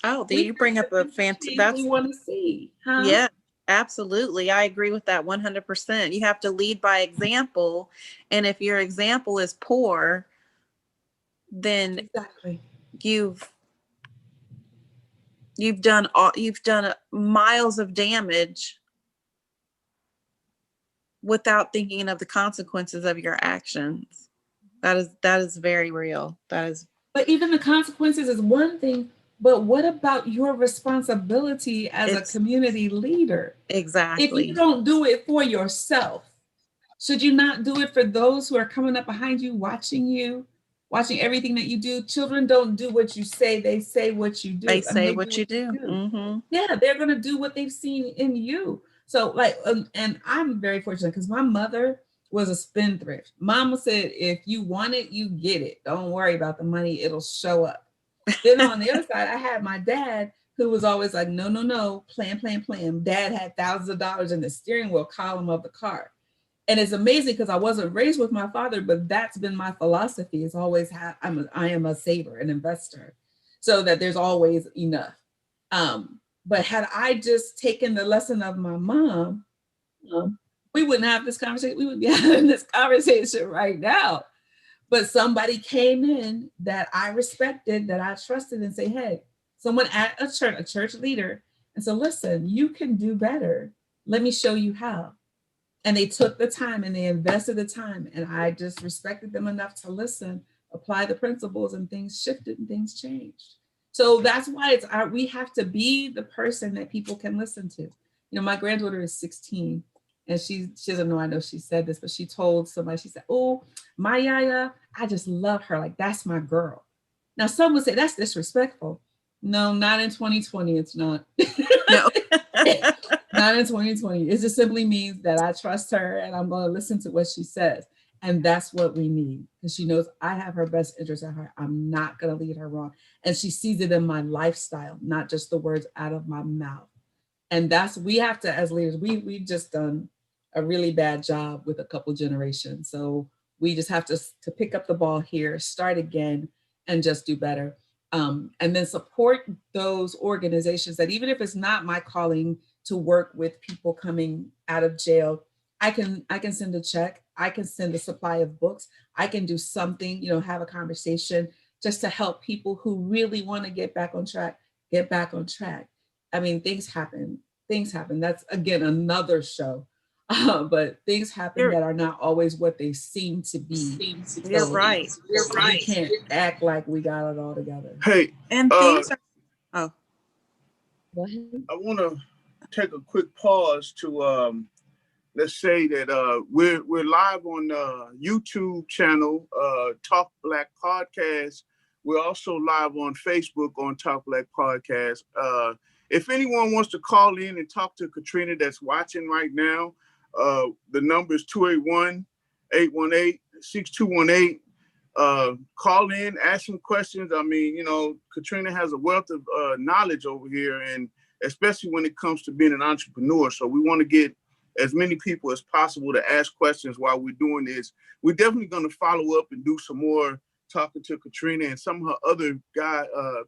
Oh, you bring up a fantastic. We want to see, huh? Yeah, absolutely. I agree with that 100%. You have to lead by example, and if your example is poor, then exactly you've done miles of damage without thinking of the consequences of your actions. That is very real. But even the consequences is one thing, but what about your responsibility as a community leader? Exactly. If you don't do it for yourself, should you not do it for those who are coming up behind you, watching everything that you do? Children don't do what you say, they say what you do. They say what you do. Mm-hmm. Yeah, they're going to do what they've seen in you. So and I'm very fortunate because my mother was a spendthrift. Mama said, if you want it, you get it. Don't worry about the money. It'll show up. Then on the other side, I had my dad who was always like, no, plan. Dad had thousands of dollars in the steering wheel column of the car. And it's amazing because I wasn't raised with my father, but that's been my philosophy. It's always I am a saver, an investor, so that there's always enough. But had I just taken the lesson of my mom, we wouldn't have this conversation. We would be having this conversation right now. But somebody came in that I respected, that I trusted, and say, hey, someone at a church leader, and so listen, you can do better. Let me show you how. And they took the time and they invested the time, and I just respected them enough to listen, apply the principles, and things shifted and things changed. So that's why we have to be the person that people can listen to. You know, my granddaughter is 16, and she doesn't know I know she said this, but she told somebody, she said, oh, my yaya, I just love her. Like, that's my girl. Now, some would say that's disrespectful. No, not in 2020, it's not. No. Not in 2020. It just simply means that I trust her and I'm going to listen to what she says. And that's what we need, because she knows I have her best interest at heart. I'm not going to lead her wrong. And she sees it in my lifestyle, not just the words out of my mouth. And we have to, as leaders, we've just done a really bad job with a couple generations. So we just have to pick up the ball here, start again, and just do better. And then support those organizations that, even if it's not my calling to work with people coming out of jail, I can send a check. I can send a supply of books. I can do something, have a conversation just to help people who really want to get back on track. I mean, things happen. That's, again, another show. But things happen that are not always what they seem to be. You're right. We can't act like we got it all together. Hey, and things go ahead. I want to take a quick pause to let's say that we're live on YouTube channel Talk Black Podcast. We're also live on Facebook on Talk Black Podcast. If anyone wants to call in and talk to Katrina that's watching right now, the number is 281-818-6218. Call in, ask some questions. I mean, Katrina has a wealth of knowledge over here, and especially when it comes to being an entrepreneur. So we want to get as many people as possible to ask questions while we're doing this. We're definitely going to follow up and do some more talking to Katrina and some of her other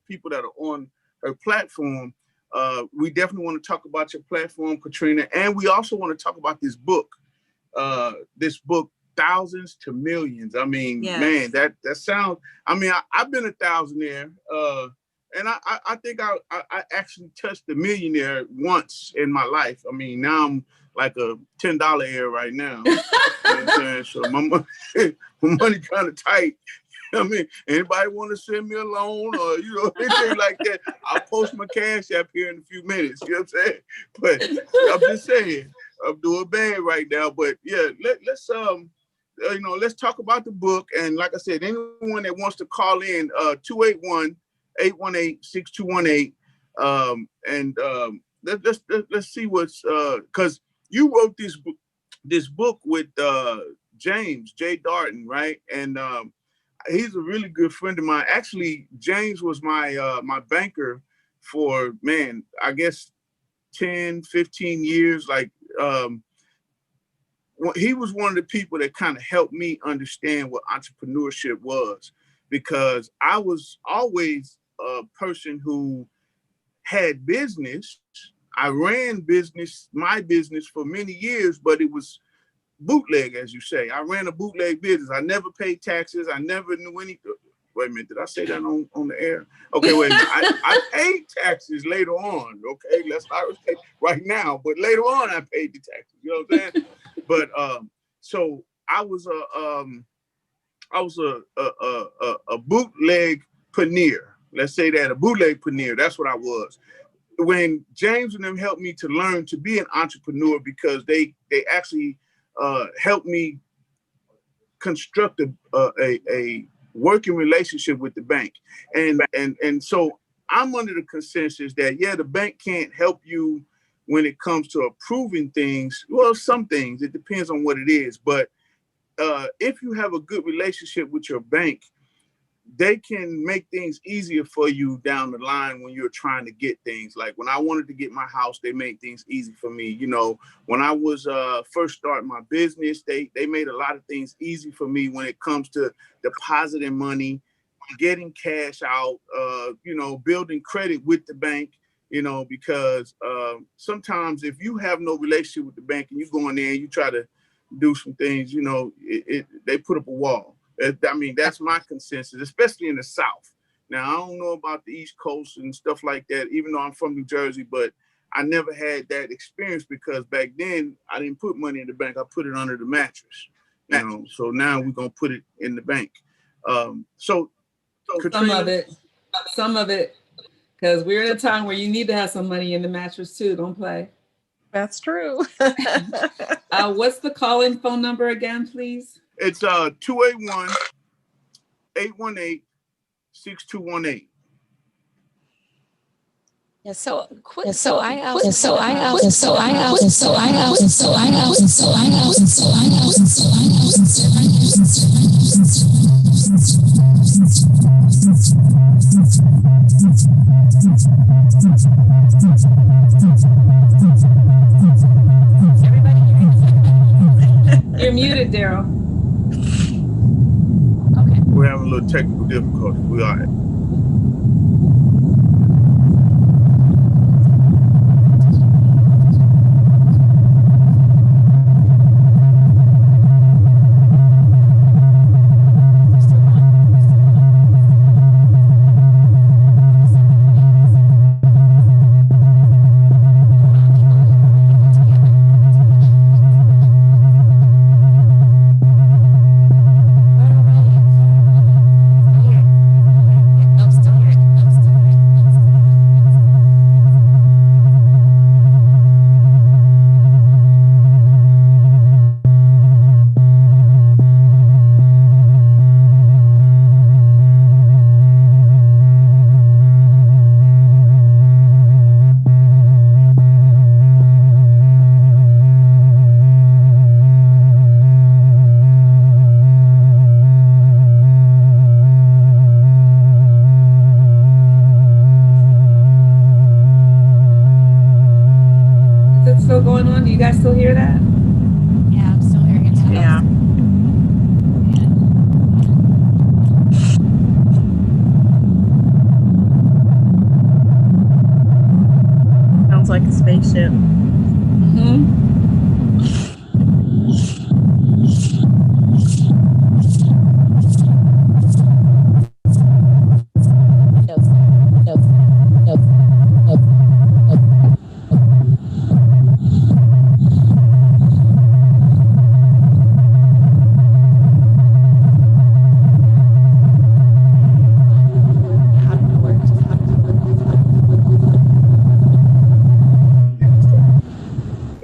people that are on her platform. We definitely want to talk about your platform, Katrina. And we also want to talk about this book, Thousands to Millions. I mean, yes. Man, that sounds, I mean, I've been a thousandaire. And I think I actually touched the millionaire once in my life. I mean, now I'm like a $10 heir right now. You know what I'm saying? So my money kind of tight. I mean, anybody want to send me a loan or, anything like that, I'll post my Cash App here in a few minutes. You know what I'm saying? But I'm just saying, I'm doing bad right now. But yeah, let's talk about the book. And like I said, anyone that wants to call in, 281-818-6218. Let's see what's because you wrote this book with James J. Darden, right? And he's a really good friend of mine. Actually, James was my banker for, man, I guess 10, 15 years. Like, he was one of the people that kind of helped me understand what entrepreneurship was, because I was always a person who had business. I ran my business for many years, but it was bootleg, as you say. I ran a bootleg business. I never paid taxes. I never knew anything. Wait a minute, did I say that on the air? Okay, wait a minute. I paid taxes later on. Okay, let's not say right now, but later on I paid the taxes. You know what I'm saying? But so I was a bootleg paneer. Let's say that, a bootleg paneer. That's what I was. When James and them helped me to learn to be an entrepreneur, because they actually helped me construct a working relationship with the bank. And so I'm under the consensus that, yeah, the bank can't help you when it comes to approving things. Well, some things, it depends on what it is. But if you have a good relationship with your bank, they can make things easier for you down the line when you're trying to get things. Like when I wanted to get my house, they made things easy for me. You know, when I was first starting my business, they made a lot of things easy for me when it comes to depositing money, getting cash out, you know, building credit with the bank, you know, because sometimes if you have no relationship with the bank and you go in there and you try to do some things, you know, they put up a wall. I mean, that's my consensus, especially in the South. Now, I don't know about the East Coast and stuff like that, even though I'm from New Jersey, but I never had that experience because back then I didn't put money in the bank. I put it under the mattress, you know, so now we're going to put it in the bank. So Katrina, some of it, because we're in a time where you need to have some money in the mattress too. Don't play. That's true. What's the call-in phone number again, please? It's 281-818-6218. Yeah, so You're muted, Daryl. Okay. We're having a little technical difficulty. We are. Still going on? Do you guys still hear that? Yeah, I'm still hearing it. Yeah. Sounds like a spaceship. Mm-hmm.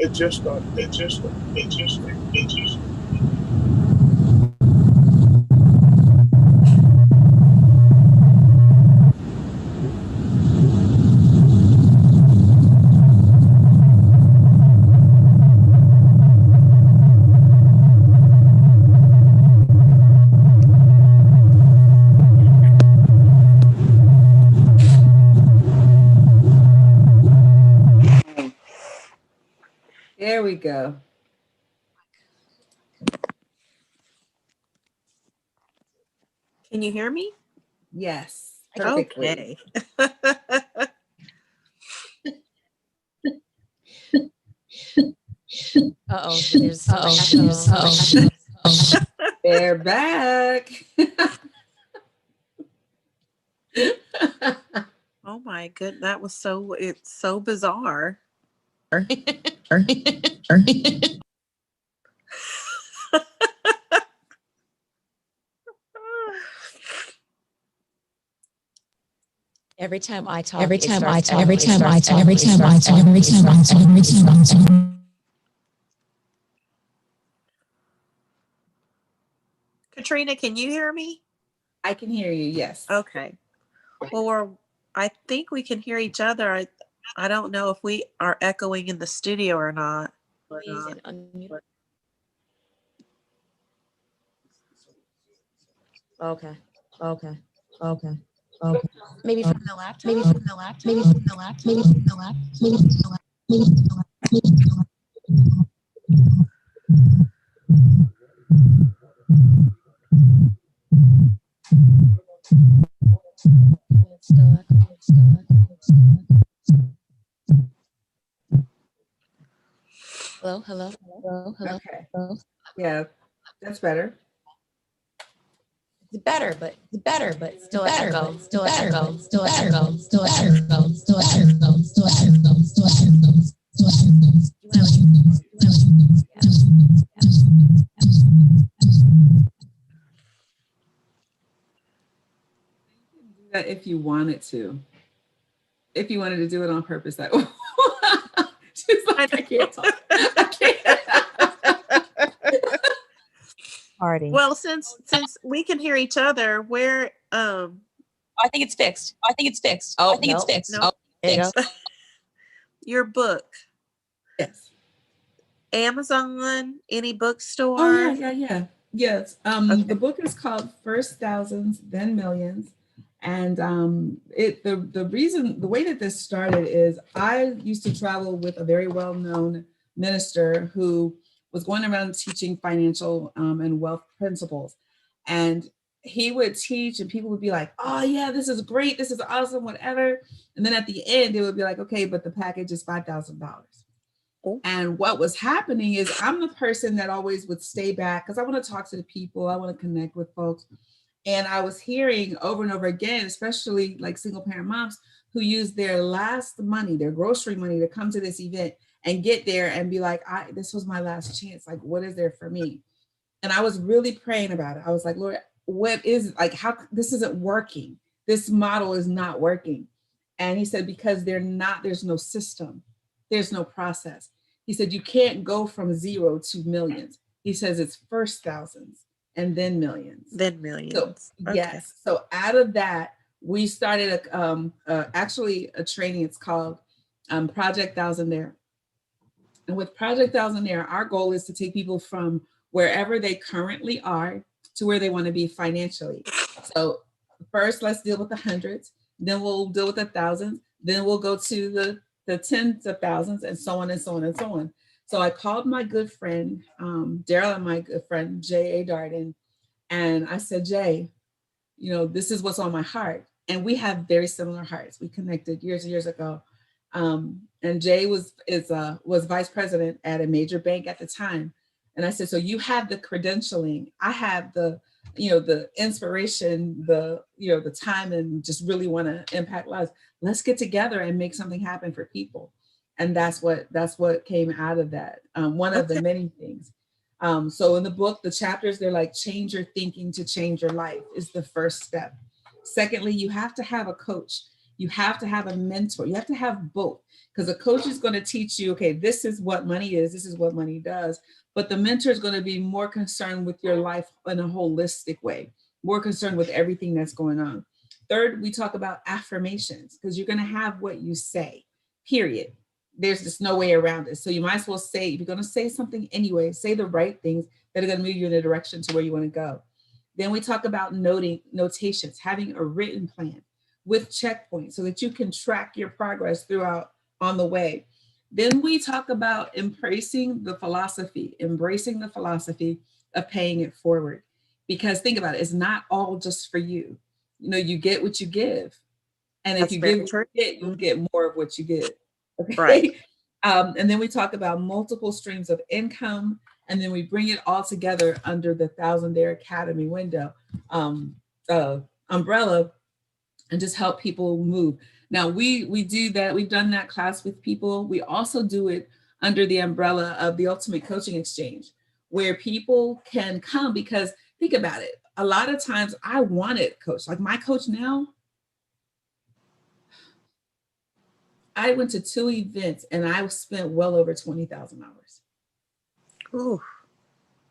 It just started. There we go. Can you hear me? Yes. Perfectly. Okay. Uh-oh, there's some echo. They're back. Oh my good. That was it's so bizarre. Every time I talk, Katrina, can you hear me? I can hear you, yes. Okay. Well, I think we can hear each other. I don't know if we are echoing in the studio or not. Okay. Maybe from the laptop. Hello. Okay. Yeah, that's better. It's better, but still echo. If you wanted to. If you wanted to do it on purpose, that she's like, I can't talk. Party. Well, since we can hear each other, where I think it's fixed. Oh, it's fixed. No. There you go. Your book. Yes. Amazon, any bookstore? Oh yeah. Yes. Okay. The book is called First Thousands, Then Millions. And the way that this started is I used to travel with a very well-known minister who was going around teaching financial and wealth principles. And he would teach and people would be like, oh yeah, this is great. This is awesome, whatever. And then at the end, it would be like, okay, but the package is $5,000. And what was happening is I'm the person that always would stay back because I want to talk to the people. I want to connect with folks. And I was hearing over and over again, especially like single parent moms who use their last money, their grocery money to come to this event and get there and be like, this was my last chance. Like, what is there for me? And I was really praying about it. I was like, Lord, what is like, how this isn't working. This model is not working. And he said, because there's no system. There's no process. He said, you can't go from 0 to millions. He says it's first thousands and then millions. So, okay. Yes. So out of that, we started actually a training. It's called Project Thousandaire. And with Project Thousandaire, our goal is to take people from wherever they currently are to where they want to be financially. So first, let's deal with the hundreds. Then we'll deal with the thousands. Then we'll go to the tens of thousands and so on and so on and so on. So I called my good friend, Daryl, and my good friend, Jay A. Darden. And I said, Jay, this is what's on my heart. And we have very similar hearts. We connected years and years ago. And Jay was vice president at a major bank at the time. And I said, so you have the credentialing. I have the inspiration, the time, and just really want to impact lives. Let's get together and make something happen for people. And that's what came out of that. One of the many things. So in the book, the chapters, they're like, change your thinking to change your life is the first step. Secondly, you have to have a coach. You have to have a mentor. You have to have both, because a coach is going to teach you, okay, this is what money is. This is what money does. But the mentor is going to be more concerned with your life in a holistic way, more concerned with everything that's going on. Third, we talk about affirmations, because you're going to have what you say, period. There's just no way around it. So you might as well say, if you're going to say something anyway, say the right things that are going to move you in the direction to where you want to go. Then we talk about notations, having a written plan with checkpoints so that you can track your progress throughout on the way. Then we talk about embracing the philosophy of paying it forward. Because think about it, it's not all just for you. You know, you get what you give. And if That's you very give what true. you get, you'll get more of what you give. Okay. Right. And then we talk about multiple streams of income, and then we bring it all together under the 1,000-Day Academy window umbrella, and just help people move. Now we do that. We've done that class with people. We also do it under the umbrella of the Ultimate Coaching Exchange, where people can come, because think about it. A lot of times I wanted coach, like my coach now. I went to 2 events and I spent well over $20,000. Ooh.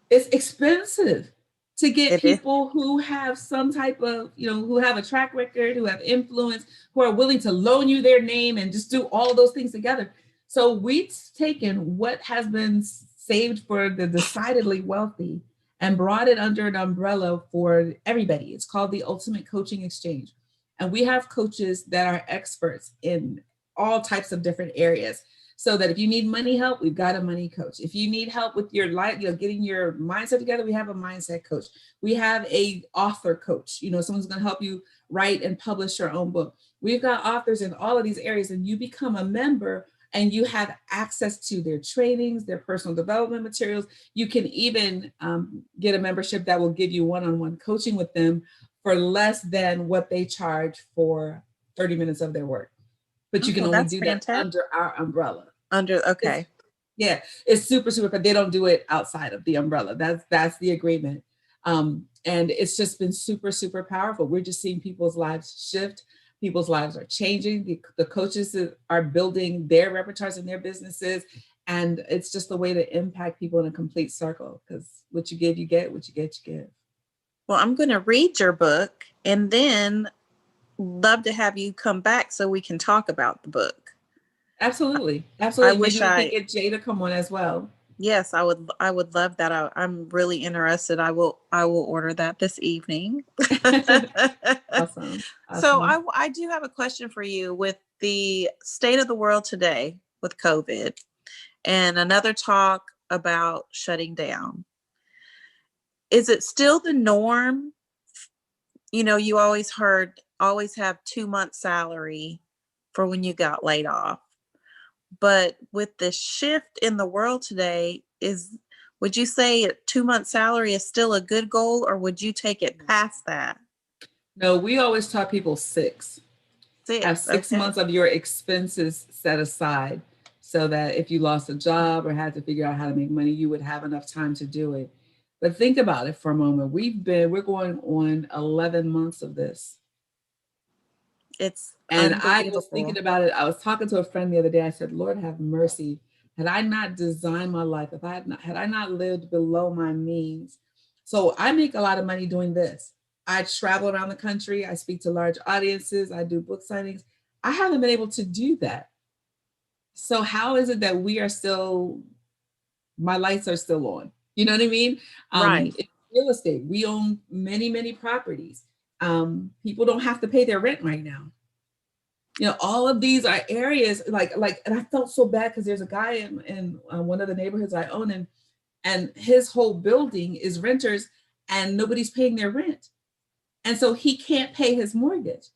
It's expensive to get It is. people who have some type of, who have a track record, who have influence, who are willing to loan you their name and just do all of those things together. So we've taken what has been saved for the decidedly wealthy and brought it under an umbrella for everybody. It's called the Ultimate Coaching Exchange. And we have coaches that are experts in all types of different areas. So that if you need money help, we've got a money coach. If you need help with your life, getting your mindset together, we have a mindset coach. We have a author coach, someone's going to help you write and publish your own book. We've got authors in all of these areas, and you become a member and you have access to their trainings, their personal development materials. You can even get a membership that will give you one-on-one coaching with them for less than what they charge for 30 minutes of their work. But you can only do that under our umbrella. Okay. It's super, super, but they don't do it outside of the umbrella. That's the agreement. And it's just been super, super powerful. We're just seeing people's lives shift. People's lives are changing. The coaches are building their repertoires and their businesses. And it's just a way to impact people in a complete circle, because what you give, you get. What you get, you give. Well, I'm going to read your book and then love to have you come back so we can talk about the book. Absolutely. I Maybe wish we can get Jay to come on as well. Yes, I would love that. I'm really interested. I will order that this evening. Awesome. So I do have a question for you. With the state of the world today with COVID and another talk about shutting down, is it still the norm? You always have 2 months salary for when you got laid off. But with the shift in the world today, would you say a 2 month salary is still a good goal, or would you take it past that? No, we always taught people six. Have 6 months of your expenses set aside, so that if you lost a job or had to figure out how to make money, you would have enough time to do it. But think about it for a moment. We're going on 11 months of this. And I was thinking about it. I was talking to a friend the other day. I said, Lord have mercy. Had I not designed my life, had I not lived below my means. So I make a lot of money doing this. I travel around the country. I speak to large audiences. I do book signings. I haven't been able to do that. So how is it that my lights are still on? You know what I mean? Right. It's real estate. We own many, many properties. People don't have to pay their rent right now. All of these are areas like, and I felt so bad because there's a guy in one of the neighborhoods I own, and his whole building is renters and nobody's paying their rent. And so he can't pay his mortgage.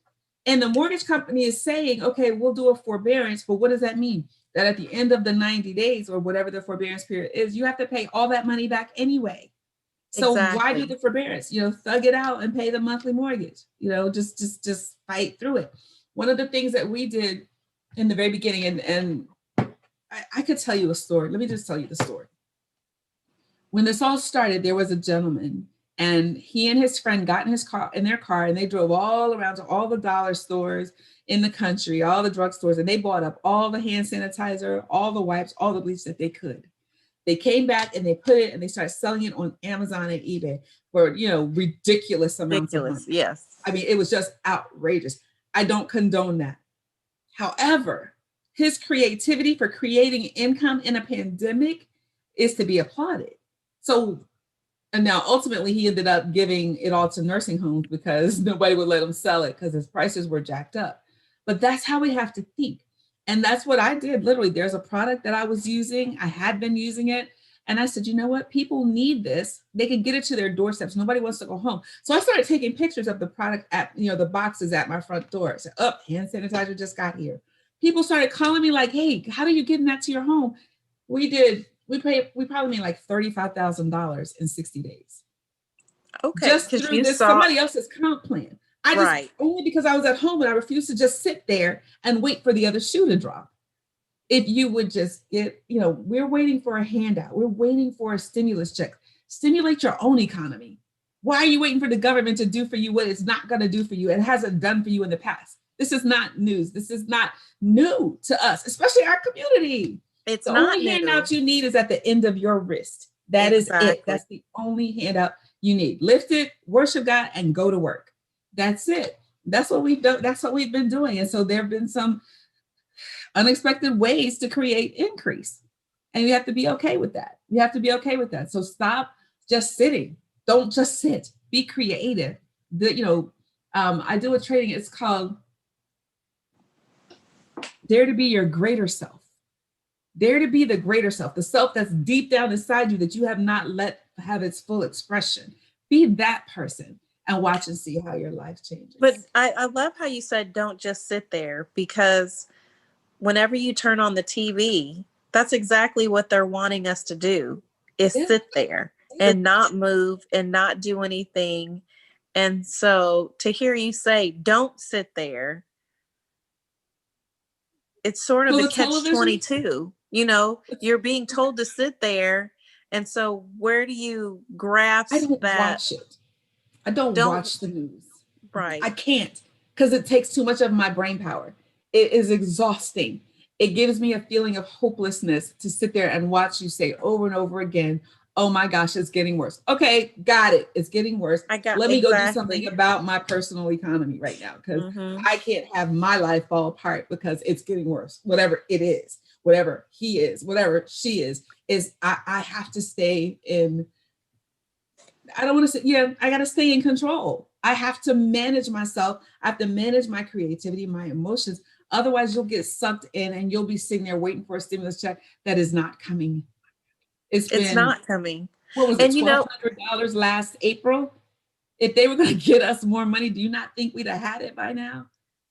And the mortgage company is saying, okay, we'll do a forbearance. But what does that mean? That at the end of the 90 days or whatever the forbearance period is, you have to pay all that money back anyway. So Why do the forbearance? Thug it out and pay the monthly mortgage. Just fight through it. One of the things that we did in the very beginning, and I could tell you a story. Let me just tell you the story. When this all started, there was a gentleman, and he and his friend got in their car, and they drove all around to all the dollar stores in the country, all the drugstores, and they bought up all the hand sanitizer, all the wipes, all the bleach that they could. They came back and they put it and they started selling it on Amazon and eBay for, ridiculous amounts of money. Yes. I mean, it was just outrageous. I don't condone that. However, his creativity for creating income in a pandemic is to be applauded. So, and now ultimately he ended up giving it all to nursing homes because nobody would let him sell it because his prices were jacked up. But that's how we have to think. And that's what I did. Literally, there's a product that I was using. I had been using it. And I said, you know what? People need this. They can get it to their doorsteps. Nobody wants to go home. So I started taking pictures of the product at, the boxes at my front door. I said, oh, hand sanitizer just got here. People started calling me like, hey, how are you getting that to your home? We probably made like $35,000 in 60 days. Okay. Just through somebody else's comp plan. Only because I was at home and I refused to just sit there and wait for the other shoe to drop. If you would just get, we're waiting for a handout. We're waiting for a stimulus check. Stimulate your own economy. Why are you waiting for the government to do for you what it's not going to do for you and hasn't done for you in the past? This is not news. This is not new to us, especially our community. It's the not only new. handout you need is at the end of your wrist. That is it. That's the only handout you need. Lift it, worship God, and go to work. That's it. That's what we've done. That's what we've been doing. And so there have been some unexpected ways to create increase. And you have to be okay with that. You have to be okay with that. So stop just sitting. Don't just sit. Be creative. I do a training. It's called Dare to Be Your Greater Self. Dare to be the greater self, the self that's deep down inside you that you have not let have its full expression. Be that person and watch and see how your life changes. But I love how you said, don't just sit there, because whenever you turn on the TV, that's exactly what they're wanting us to do, is sit there and not move and not do anything. And so to hear you say, don't sit there, it's sort of a catch-22. You're being told to sit there. And so where do you grasp that? Watch it. I don't watch the news. Right. I can't, because it takes too much of my brain power. It is exhausting. It gives me a feeling of hopelessness to sit there and watch you say over and over again, oh my gosh, it's getting worse. Okay, got it. It's getting worse. Let me go do something about my personal economy right now, because I can't have my life fall apart because it's getting worse. Whatever it is, whatever he is, whatever she is I have to stay in. I don't want to say, I got to stay in control. I have to manage myself. I have to manage my creativity, my emotions. Otherwise, you'll get sucked in and you'll be sitting there waiting for a stimulus check that is not coming. It's not coming. What was it, $1,200 last April? If they were going to get us more money, do you not think we'd have had it by now?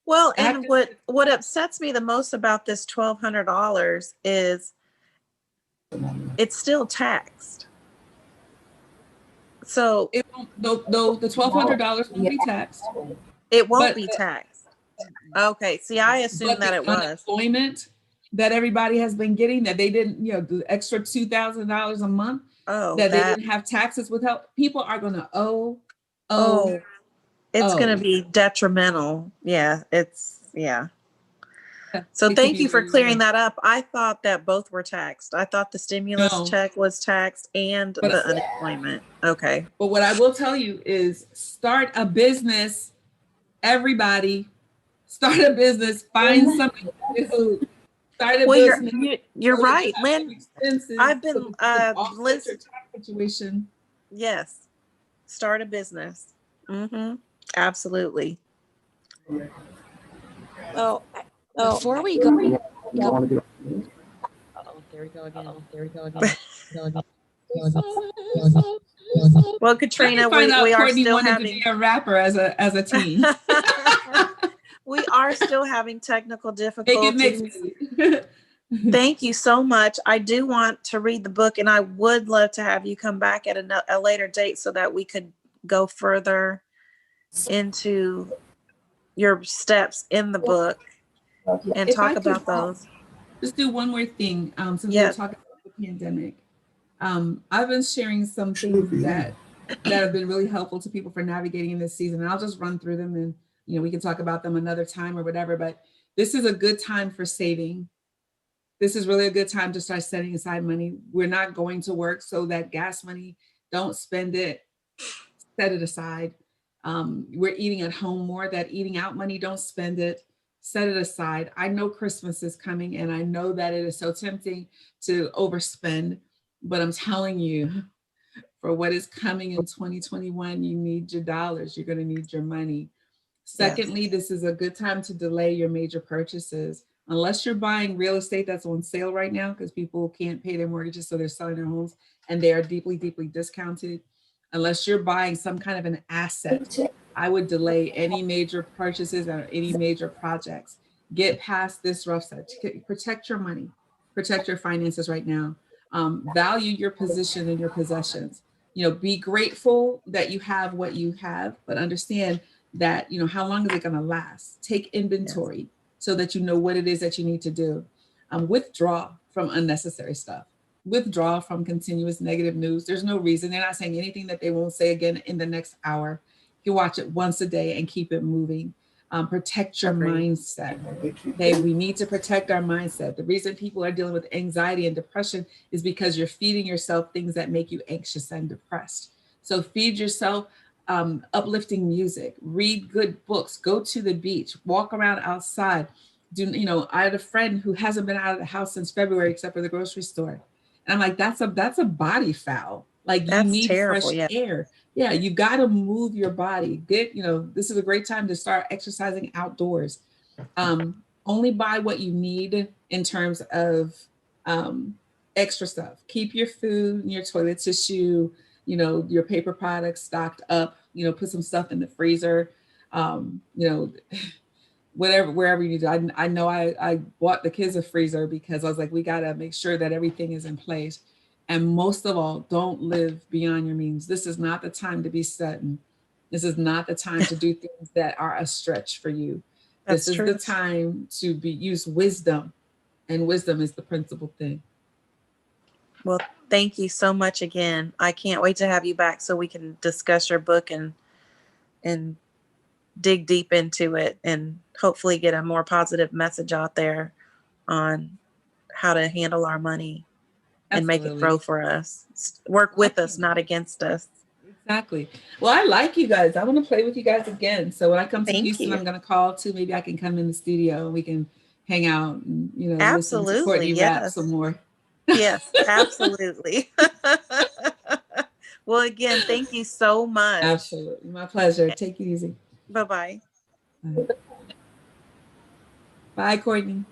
Well, and what upsets me the most about this $1,200 is it's still taxed. So the $1,200 won't be taxed. It won't be taxed. Okay. See, I assumed that it was. Unemployment that everybody has been getting, that they didn't, the extra $2,000 a month, that they didn't have taxes without, people are going to it's going to be detrimental. Yeah. So thank you for clearing that up. I thought that both were taxed. I thought the stimulus check was taxed and the unemployment. Okay. But what I will tell you is start a business. Everybody start a business, find something to do. Start a business. You're right, Lynn. I've been listening. Situation. Yes. Start a business. Absolutely. Oh, before we go, there we go again. Well, Katrina, we are still having to be a rapper as a teen. We are still having technical difficulties. Make Thank you so much. I do want to read the book, and I would love to have you come back at a later date so that we could go further into your steps in the book and talk about those. Just do one more thing. Since we're talking about the pandemic, I've been sharing some things that have been really helpful to people for navigating in this season. And I'll just run through them, and we can talk about them another time or whatever. But this is a good time for saving. This is really a good time to start setting aside money. We're not going to work, so that gas money, don't spend it. Set it aside. We're eating at home more. That eating out money, don't spend it. Set it aside. I know Christmas is coming, and I know that it is so tempting to overspend, but I'm telling you, for what is coming in 2021, you need your dollars. You're going to need your money. Secondly, This is a good time to delay your major purchases. Unless you're buying real estate that's on sale right now because people can't pay their mortgages, so they're selling their homes and they are deeply, deeply discounted. Unless you're buying some kind of an asset, I would delay any major purchases or any major projects. Get past this rough set. Protect your money, protect your finances right now. Value your position and your possessions. Be grateful that you have what you have, but understand that, how long is it going to last? Take inventory so that you know what it is that you need to do. Withdraw from unnecessary stuff. Withdraw from continuous negative news. There's no reason. They're not saying anything that they won't say again in the next hour. You watch it once a day and keep it moving. Protect your mindset. Okay, we need to protect our mindset. The reason people are dealing with anxiety and depression is because you're feeding yourself things that make you anxious and depressed. So feed yourself uplifting music, read good books, go to the beach, walk around outside. I had a friend who hasn't been out of the house since February except for the grocery store. And I'm like, that's a body foul. Like, you need terrible, fresh air. Yeah, you got to move your body. This is a great time to start exercising outdoors. Only buy what you need in terms of extra stuff. Keep your food and your toilet tissue, your paper products stocked up, put some stuff in the freezer, wherever you need to. I know I bought the kids a freezer because I was like, we got to make sure that everything is in place. And most of all, don't live beyond your means. This is not the time to be sudden. This is not the time to do things that are a stretch for you. This is the time to use wisdom, and wisdom is the principal thing. Well, thank you so much again. I can't wait to have you back so we can discuss your book and dig deep into it and hopefully get a more positive message out there on how to handle our money and make it grow for us. Work with us, not against us. Exactly. Well, I like you guys. I want to play with you guys again. So when I come to Houston, I'm going to call too. Maybe I can come in the studio and we can hang out and, listen to Courtney rap some more. Yes, absolutely. Well, again, thank you so much. Absolutely. My pleasure. Take it easy. Bye-bye. Bye, Courtney.